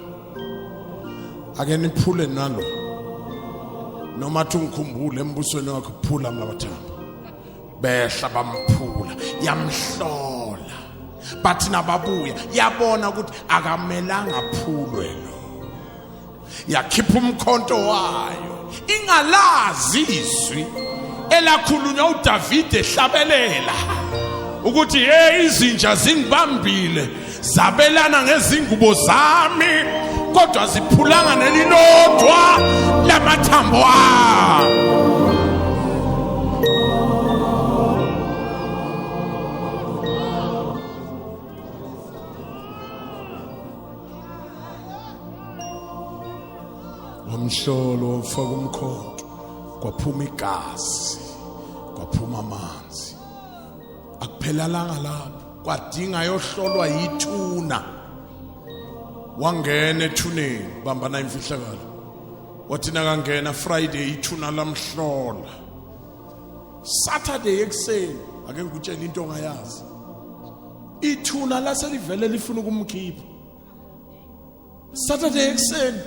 Ake niphule nalo. Noma thungikhumbule embusweni wakhe kuphula amathambo. Behla bamphula, yamhlola. Bathi nababuya yabona ukuthi akamelanga aphulwe lo. Yakhipha umkhonto wayo. Ingalazi izwi elakhulunywa uDavid ehlabelela ukuthi izinja zingibambile zabelana ngezingubo zami kodwa ziphulanga nelilodwa lamathambo ami. Wamhlolo wafaka umkhonto kwaphuma igazi kwaphuma amanzi. Akuphelalanga lapho kwadinga yohlolwa yithuna. Wangena ethuneni bambana imfihlakalo. Wathi nakangena Friday ithuna lamhlola. Saturday ekseni ake ngikutshela into ongayazi. Ithuna laselivele lifuna ukumkhipha. Saturday ekseni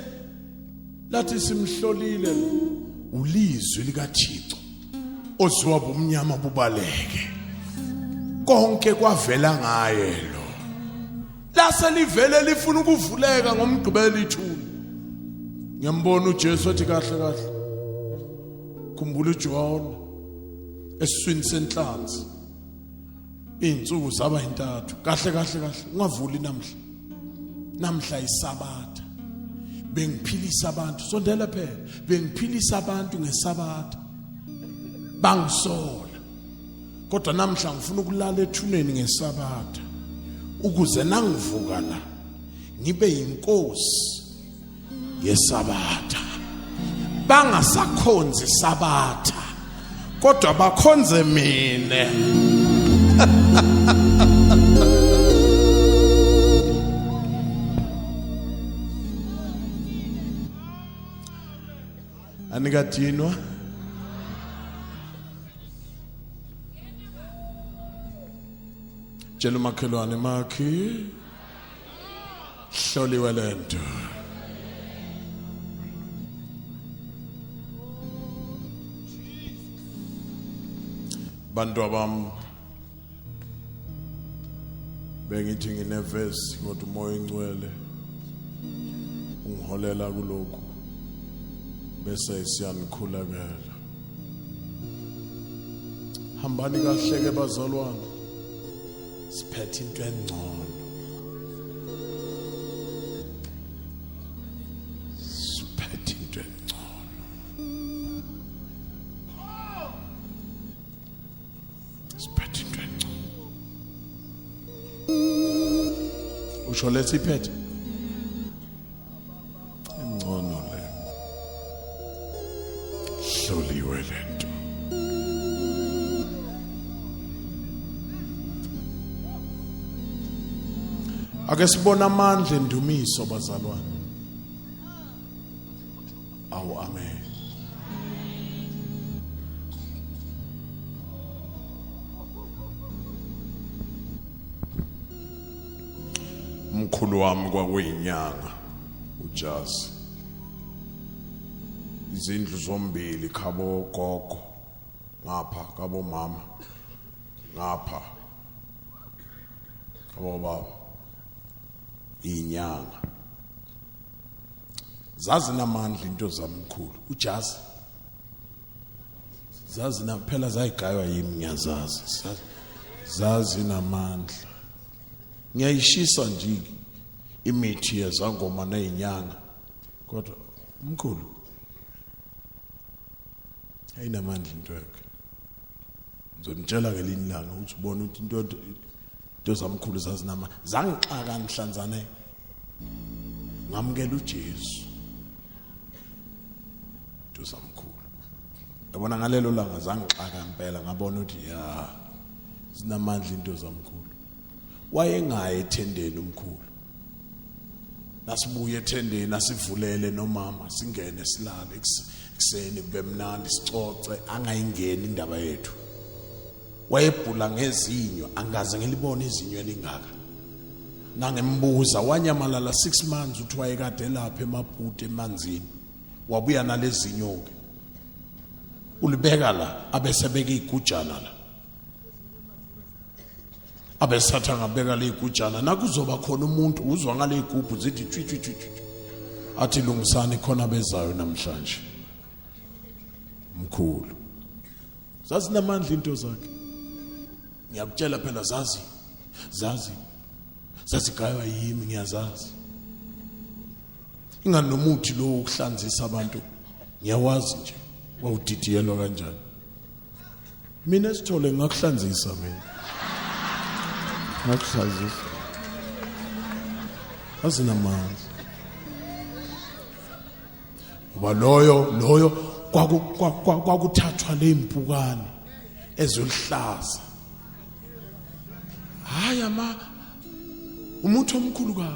lathi simhlolile ulizwi likaThixo ozwa bomnyama bubaleke. Konke kwavela ngaye lo. Laselivele lifuna ukuvuleka ngomgqibelo ithuna. Ngiyambona uJesu athi kahle. Khumbula uJohn esiswini senhlanzi. Izinsuku zaba intathu. Kahle. Ungavuli namhla isabatha. Bengiphilisa abantu. Sondela phela. Bengiphilisa abantu ngesabatha. Bangisola. Kodwa namhla ngifuna ukulala ethuneni ngesabatha. Ukuze nangivuka la ngibe inkosi yesabatha. Bangasakhonza isabatha kodwa bakhonze mina. Anikadinwa tshela umakhelwane makhi Ihloliwe lento. Bantu abam bengithi nginevesi kodwa umoya ingcwele ungiholela kulokhu bese siyanikhulekela. Hambani kahle ke bazalwane. Siphethe into engcono. Siphethe into engcono. Siphethe into engcono. Usho lesiphethe engcono le. Ihloliwe lento. Ake sibona amandla endumiso bazalwane. Awu amen. Umkhulu wami kwakuyinyanga uJazi. Izindlu zombili khabo gogo ngapha kabo mama ngapha kabo baba. Inyanga zazi namandla into zamkhulu uJazi zazi na phela zayigaywa yimi ngiyazazi zazi namandla ngiyayishisa nje imithi yezangoma nezinyanga kodwa umkhulu ayinamandla into yakhe ngizonitshela ngelinye ilanga ukuthi ubone ukuthi into zamkhulu zazi nama zangixaka mhlanzane ngamukela uJesu into zamkhulu yabona ngalelo langa zangixaka impela ngabona ukuthi ya zinamandla into zamkhulu wayengaye ethendeni umkhulu nasibuye ethendeni asivulele nomama singene silale ekseni kube mnandi sicoce angayingeni indaba yethu wayebhula ngezinyo angaze ngilibone izinyo elingaka nangembuza wanyamalala 6 months uthi wayekade lapha emabhuti emanzini wabuya nalezinyo ke ulibeka la abesebeka igujana la abesatha ngabeka le igujana nakuzoba khona umuntu uzwa ngale igubhu zithi twi athi lungisani khona bezayo namhlanje mkhulu zazi namandla into zakhe ngiyakutshela phela zazi gaywa yimi ngiyazazi ingani nomuthi lo ukuhlanzisa abantu ngiyawazi nje wawudidiyelwa kanjani mina sithole ngakuhlanzisa mina ngakuhlanzisa azinamandla uba loyo kwakuthathwa le impukane ezolihlaza hayi umuntu omkhulu ka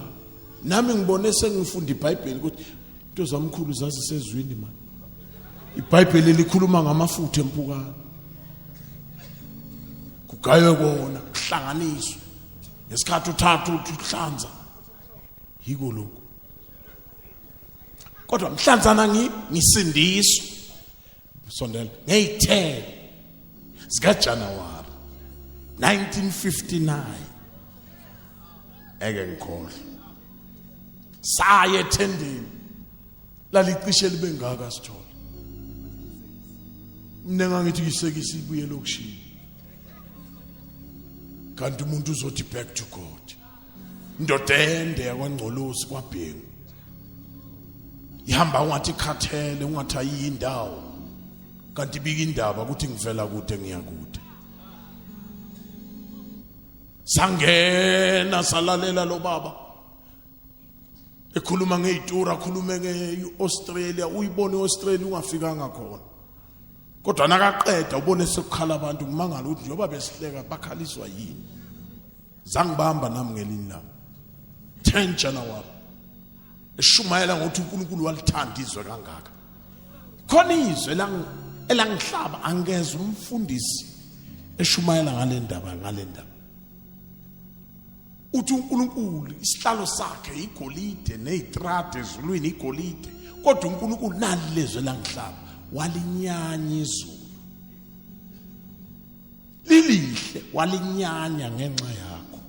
nami ngibone sengifunda iBhayibheli ukuthi into zamkhulu zazisezwini man iBhayibheli likhuluma ngamafutha empukane kugaywe kona kuhlanganiswa ngesikhathi uthathu ukuhlanza yiko lokho kodwa mhlanzana ngisindiswa sondela ngey10 zika January 1959 eke ngikhohle saye ethendeni lalicishe libe ngaka sithola mina ngangithi kisekisi ibuye lokushini kanti umuntu uzothi back to God indodende yakwangcolosi kwaBhengu ihamba ungathi khathele ungathi ayindawo kanti bika indaba ukuthi ngivela kude ngiyakude sangena salalela lo baba ekhuluma ngezitura khulume ngeAustralia uyibone iAustralia ungafikanga khona kodwa nakaqeda ubone sekukhala abantu kumangala ukuthi njoba besihleka bakhaliswa yini zangibamba nami ngelinye lami 10 January eshumayela ngokuthi uNkulunkulu walithanda izwe kangaka khona izwe elangihlaba angeze umfundisi eshumayela ngale ndaba uthi uNkulunkulu isihlalo sakhe igolide nezitrade ezulwini igolide kodwa uNkulunkulu nalezwe langihlaba walinyanya izulu lilihle walinyanya ngenxa yakho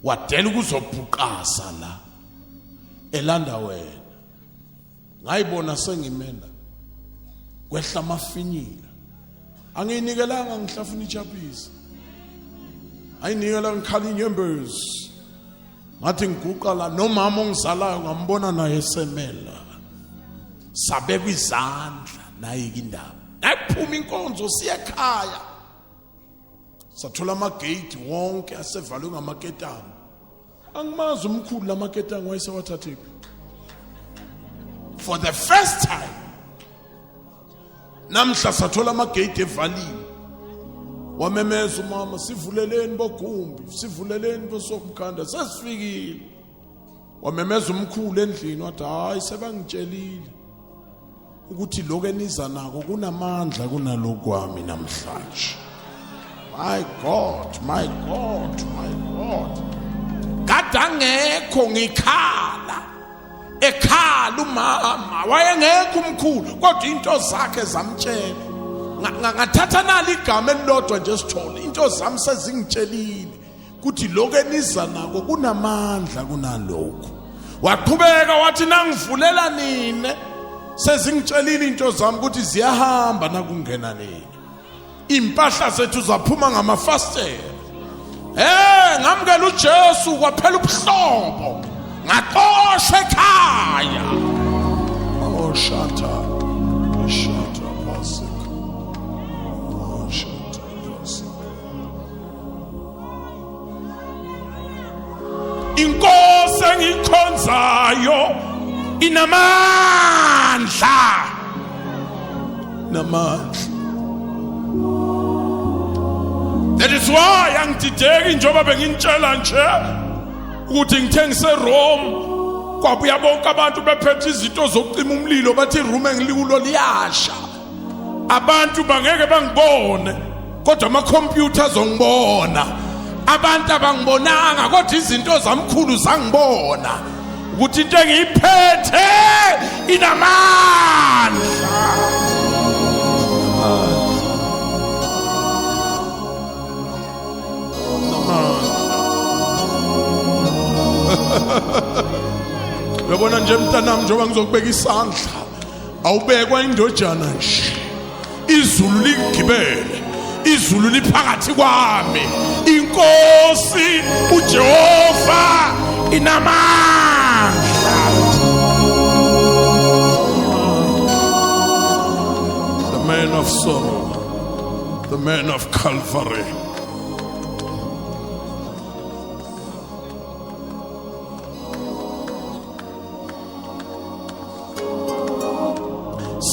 wadela ukuzobhuqasa la elanda wena ngayibona sengimenda kwehla amafinyila angiyinikelanga ngihlafuna ichapisi ayinikela ngikhala inyembezi ngathi ngiguqa la nomama ongizalayo ngambona naye esemela sabekwa izandla naye indaba nayiphuma inkonzo siyekhaya sathola amagate wonke asevalwe ngamaketanga angimazi umkhulu lamaketanga wayesewathathephi for the first time namhla sathola amagate evaliwe wamemeza umama sivuleleni boGumbi sivuleleni bosokukhanda sesifikile wamemeza umkhulu endlini wathi hayi sebangitshelile ukuthi lokho eniza nako kunamandla kunalokwami namhlanje my God kadangekho ngikhala ekhala umama wayengekho umkhulu kodwa into zakhe zamtshela ngathatha nali igama elilodwa nje sithole into zami sezingitshelile ukuthi lokho eniza nako kunamandla kunalokho waqhubeka wathi nangivulela nine sezingitshelile into zami ukuthi ziyahamba nakungena nini. Impahla zethu zaphuma ngamafastela. Ngamukela uJesu kwaphela ubuhlobo. Ngaxoshwa ekhaya. Oh shata. Shata pasik. Oh shata pasik. Inkosi Engiyikhonzayo inamandla. Namandla. That is why angidideki njengoba bengintshela nje ukuthi ngithengise Rome kwabuya bonke abantu bephethe izinto zokucima umlilo bathi iroom engilikulo liyasha. Abantu bangeke bangibone kodwa ama computer zongibona. Abantu abangibonanga kodwa izinto zamkhulu zangibona ukuthi into engiyiphethe inamandla. Uyabona nje mntanami njengoba ngizokubeka isandla awubekwa indojana nje. Izulu ligibele, izulu liphakathi kwami. Inkosi uJehova inamandla. The man of sorrow, the man of Calvary.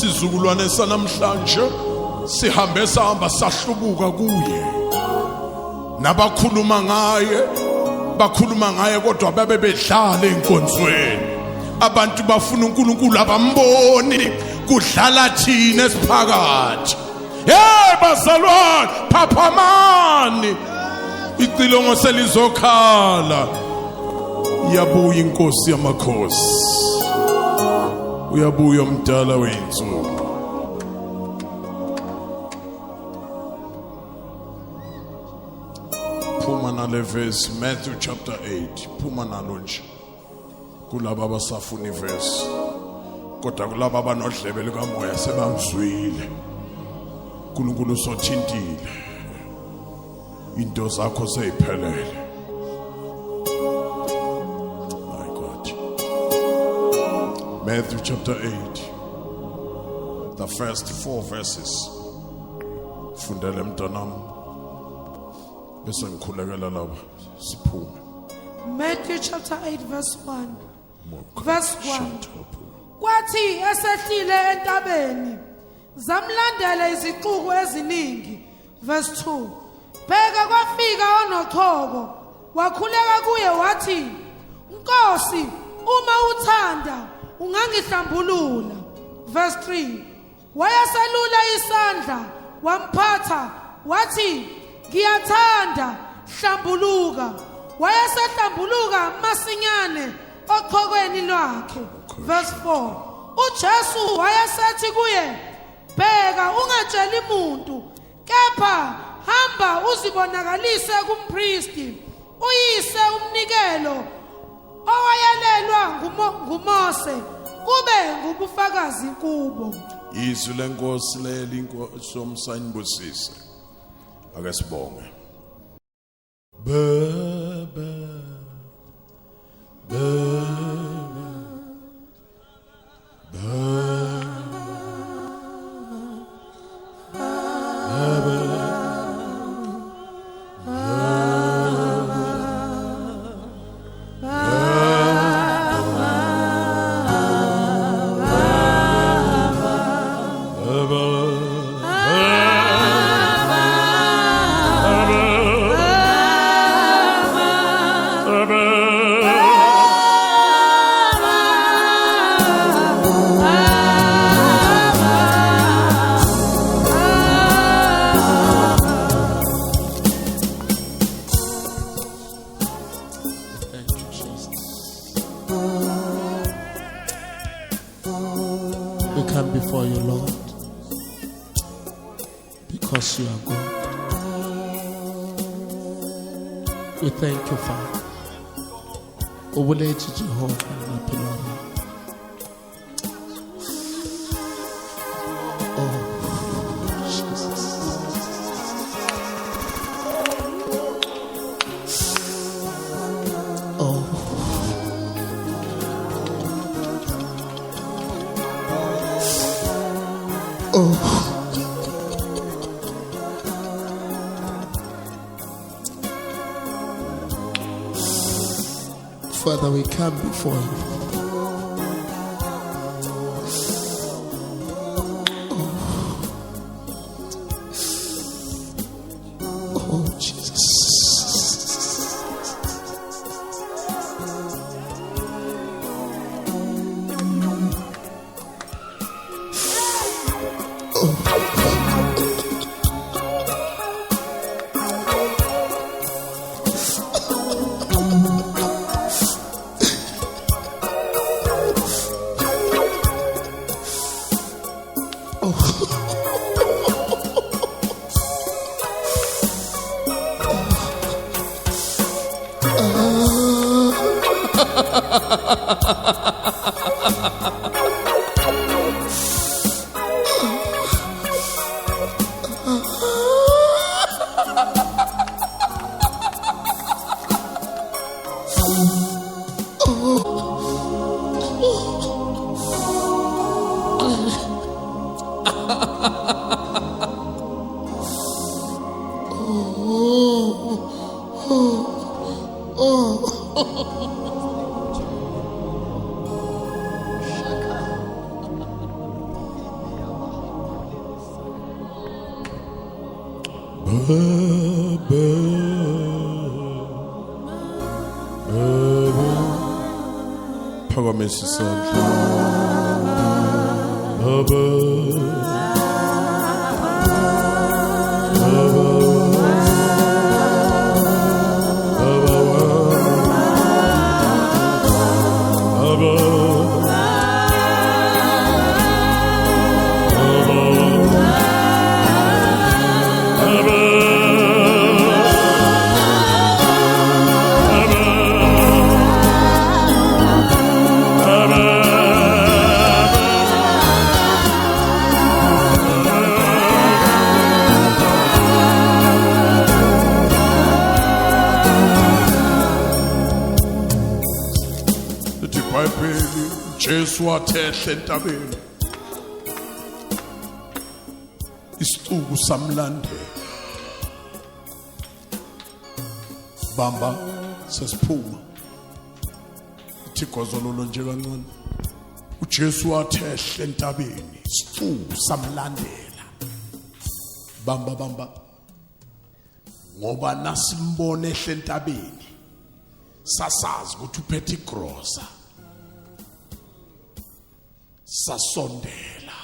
Sizukulwane sanamhlanje sihambe sahamba sahlubuka kuye. Nabakhuluma ngaye bakhuluma ngaye kodwa babe bedlala enkonzweni. Abantu bafuna uNkulunkulu abamboni kudlala thina esiphakathi. Bazalwane phaphamani icilongo selizokhala. Iyabuya inkosi yamakhosi. Uyabuya umdala weinsuku. Phuma nale verse Matthew chapter 8. Phuma nalo nje. Kulaba abasafuna iverse. Kodwa kulaba abanodlebe likamoya sebangizwile. uNkulunkulu sothintile. Into zakho seyiphelele. Matthew chapter 8, the first 4 verses. Fundele mntanami bese ngikhulekela laba siphume. Matthew chapter 8 verse 1. Verse 1. Kwathi esehlile entabeni zamlandela izixuku eziningi. Verse 2. Bheka kwafika onochoko wakhuleka kuye wathi, Nkosi, uma uthanda ungangihlambulula. Verse 3. Wayaselula isandla wamphatha wathi, Ngiyathanda, hlambuluka. Wayasehlambuluka masinyane oqhokweni lwakhe. Verse 4. uJesu wayesethi kuye, Bheka ungatsheli umuntu, kepha hamba uzibonakalise kumpristi uyise umnikelo owayelelwa nguMose kube ngubufakazi kubo. Izwi lenkosi leli inkosi somsayinibusise. Ake sibonge. We come before you, Lord, because you are God. We thank you, Father. Ubulethi Jehovah naphilona. Father, we come before you. Oh, Jesus. Phakamisa isandla. Baba. Jesu wathehla entabeni isixuku samlandela bamba sesiphuma ithi nje kancane uJesu wathehla entabeni isixuku samlandela bamba ngoba nasimbone ehle entabeni sasazi ukuthi uphethe igrosa sasondela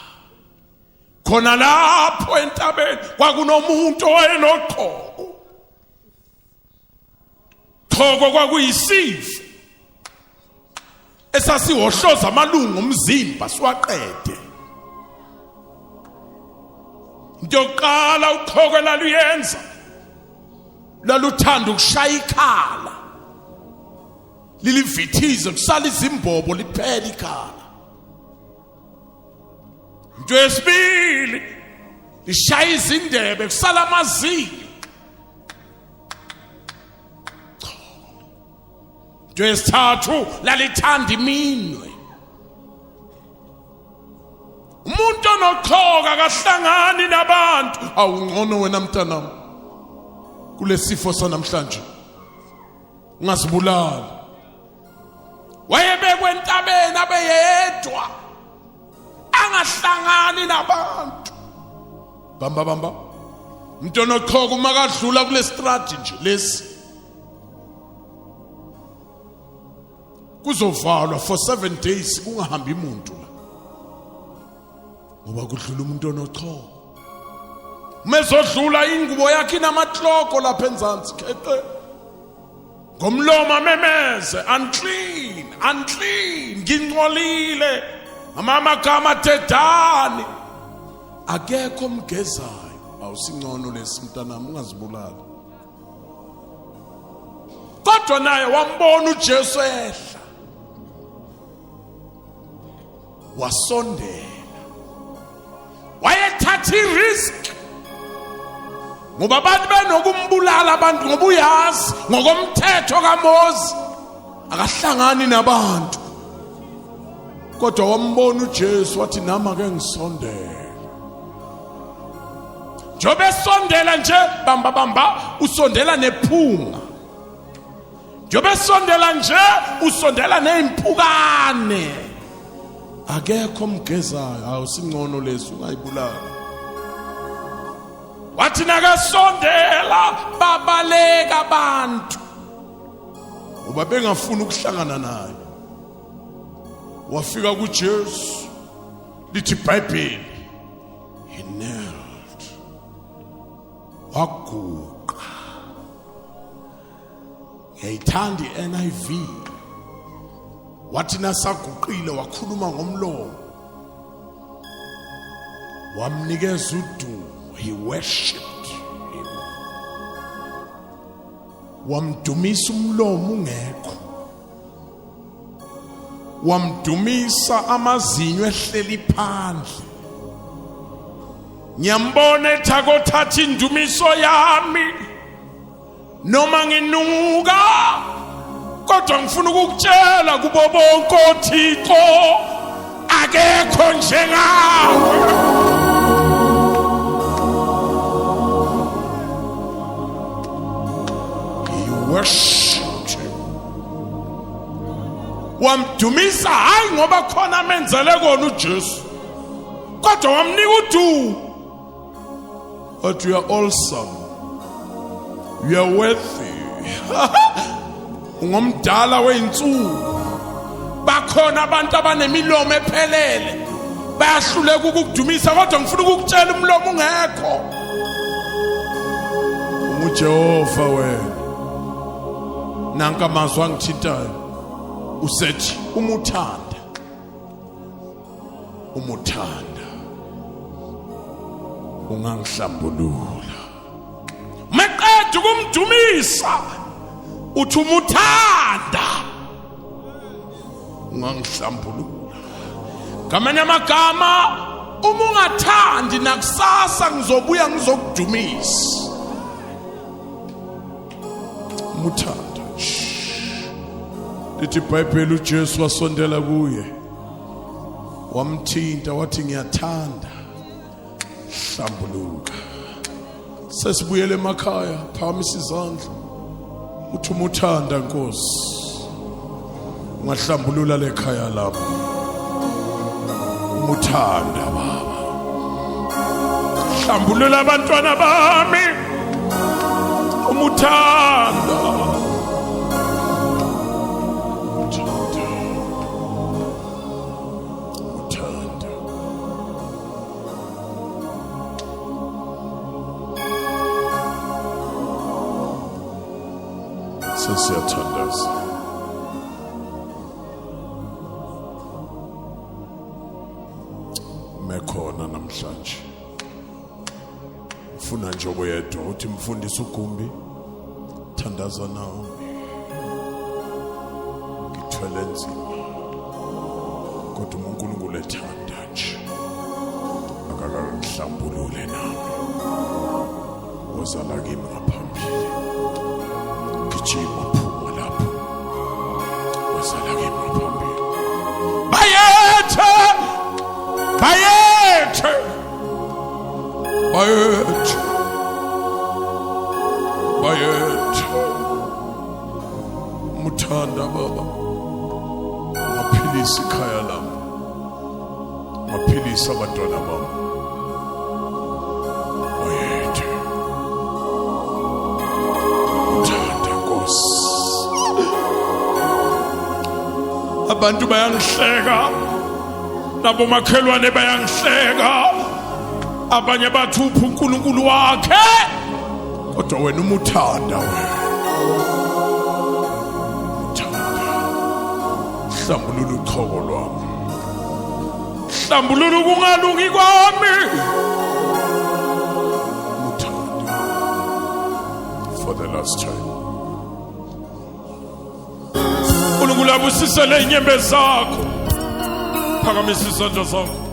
khona lapho entabeni kwakunomuntu oyenoqhoko kwakuyisifo esasihohloza amalungu omzimba siwaqede into yokuqala uqhoko laluyenza laluthanda ukushaya ikhala lilivithize kusala izimbobo liphela ikhala. Into yesibili lishaya izindebe kusala amazinyo. Into yesithathu lalithanda iminwe. Umuntu onoqhoka akahlangani nabantu awungcono wena mntanami kulesifo sanamhlanje ungasibulali. Wayebekwe entabeni abeyedwa angahlangani nabantu bamba umuntu onoqhoka uma kadlula kule strategy nje lesi kuzovalwa for 7 days kungahambi umuntu la ngoba kudlula umuntu onoqhoka mezodlula ingubo yakhe namahloko lapha enzansi kheqe ngomlomo memeze unclean ngingcolile amagama dedani akekho mgezayo awusingcono lesimntanami ungazibulali. Kodwa naye wambona uJesu ehla wasondela wayethatha irisk ngoba abantu benokumbulala abantu ngoba uyazi ngokomthetho kaMose akahlangani nabantu. Kodwa wambona uJesu wathi nami ake ngisondele Jobe sondela nje bamba usondela nephunga. Jobe sondela nje usondela nezimpukane. Akekho mgezayo awusingcono lesi ungayibulala. Wathi nakasondela babaleka abantu. Uba bengafuna ukuhlangana naye. Wafika kuJesu lithi iBhayibheli he knelt. Waguqa. Ngiyayithanda iNIV. Wathi nasaguqile wakhuluma ngomlomo. Wamnikeza udumo. He worshipped him. Wamdumisa umlomo ungekho. Wamdumisa amazinyo ehleli phandle. Ngiyambona ethakothatha indumiso yami noma nginuka kodwa ngifuna ukukutshela kubo bonke oThixo akekho njengawe. Worshipped him. Wamdumisa hayi ngoba khona amenzele kona uJesu kodwa wamnika udumo. But you are awesome. You are worthy. Ungomdala weinsuku. Bakhona abantu abanemilomo ephelele bayahluleka ukukudumisa kodwa ngifuna ukukutshela umlomo ungekho. UJehova wena nanka amazwi angithintayo usethi umuthanda ungangihlambulula. Meqeda ukumdumisa uthi umuthanda ungangihlambulula. Ngamanye amagama uma ungathandi nakusasa ngizobuya ngizokudumisa. Umuthanda. Lithi iBhayibheli uJesu wasondela kuye wamthinta wathi ngiyathanda hlambuluka. Sesibuyele emakhaya phamisa izandla uthi umuthanda Nkosi ungahlambulula lekhaya lapho. Umuthanda Baba hlambulula abantwana bami. Umuthanda sesiyathandaza. Mekhona namhlanje ufuna nje oyedwa uthi mfundisi uGumbi thandaza nawe ngithwele nzima kodwa uNkulunkulu ethanda nje akakahlambulule nami wozala kimi ngaphambili gijima phuma lapho wozala kimi ngaphambili bayethe muthanda Baba maphilisi ikhaya lami maphilisi abantwana bami bayethe muthanda Nkosi. Abantu bayangihleka nabo makhelwane bayangihleka abanye bathi uphi uNkulunkulu wakhe kodwa wena umuthanda wena hlambulula uqhoko lwami hlambulula ukungalungi kwami umuthanda for the last time. uNkulunkulu abusisele inyembezi zakho phakamisa izandla zakho.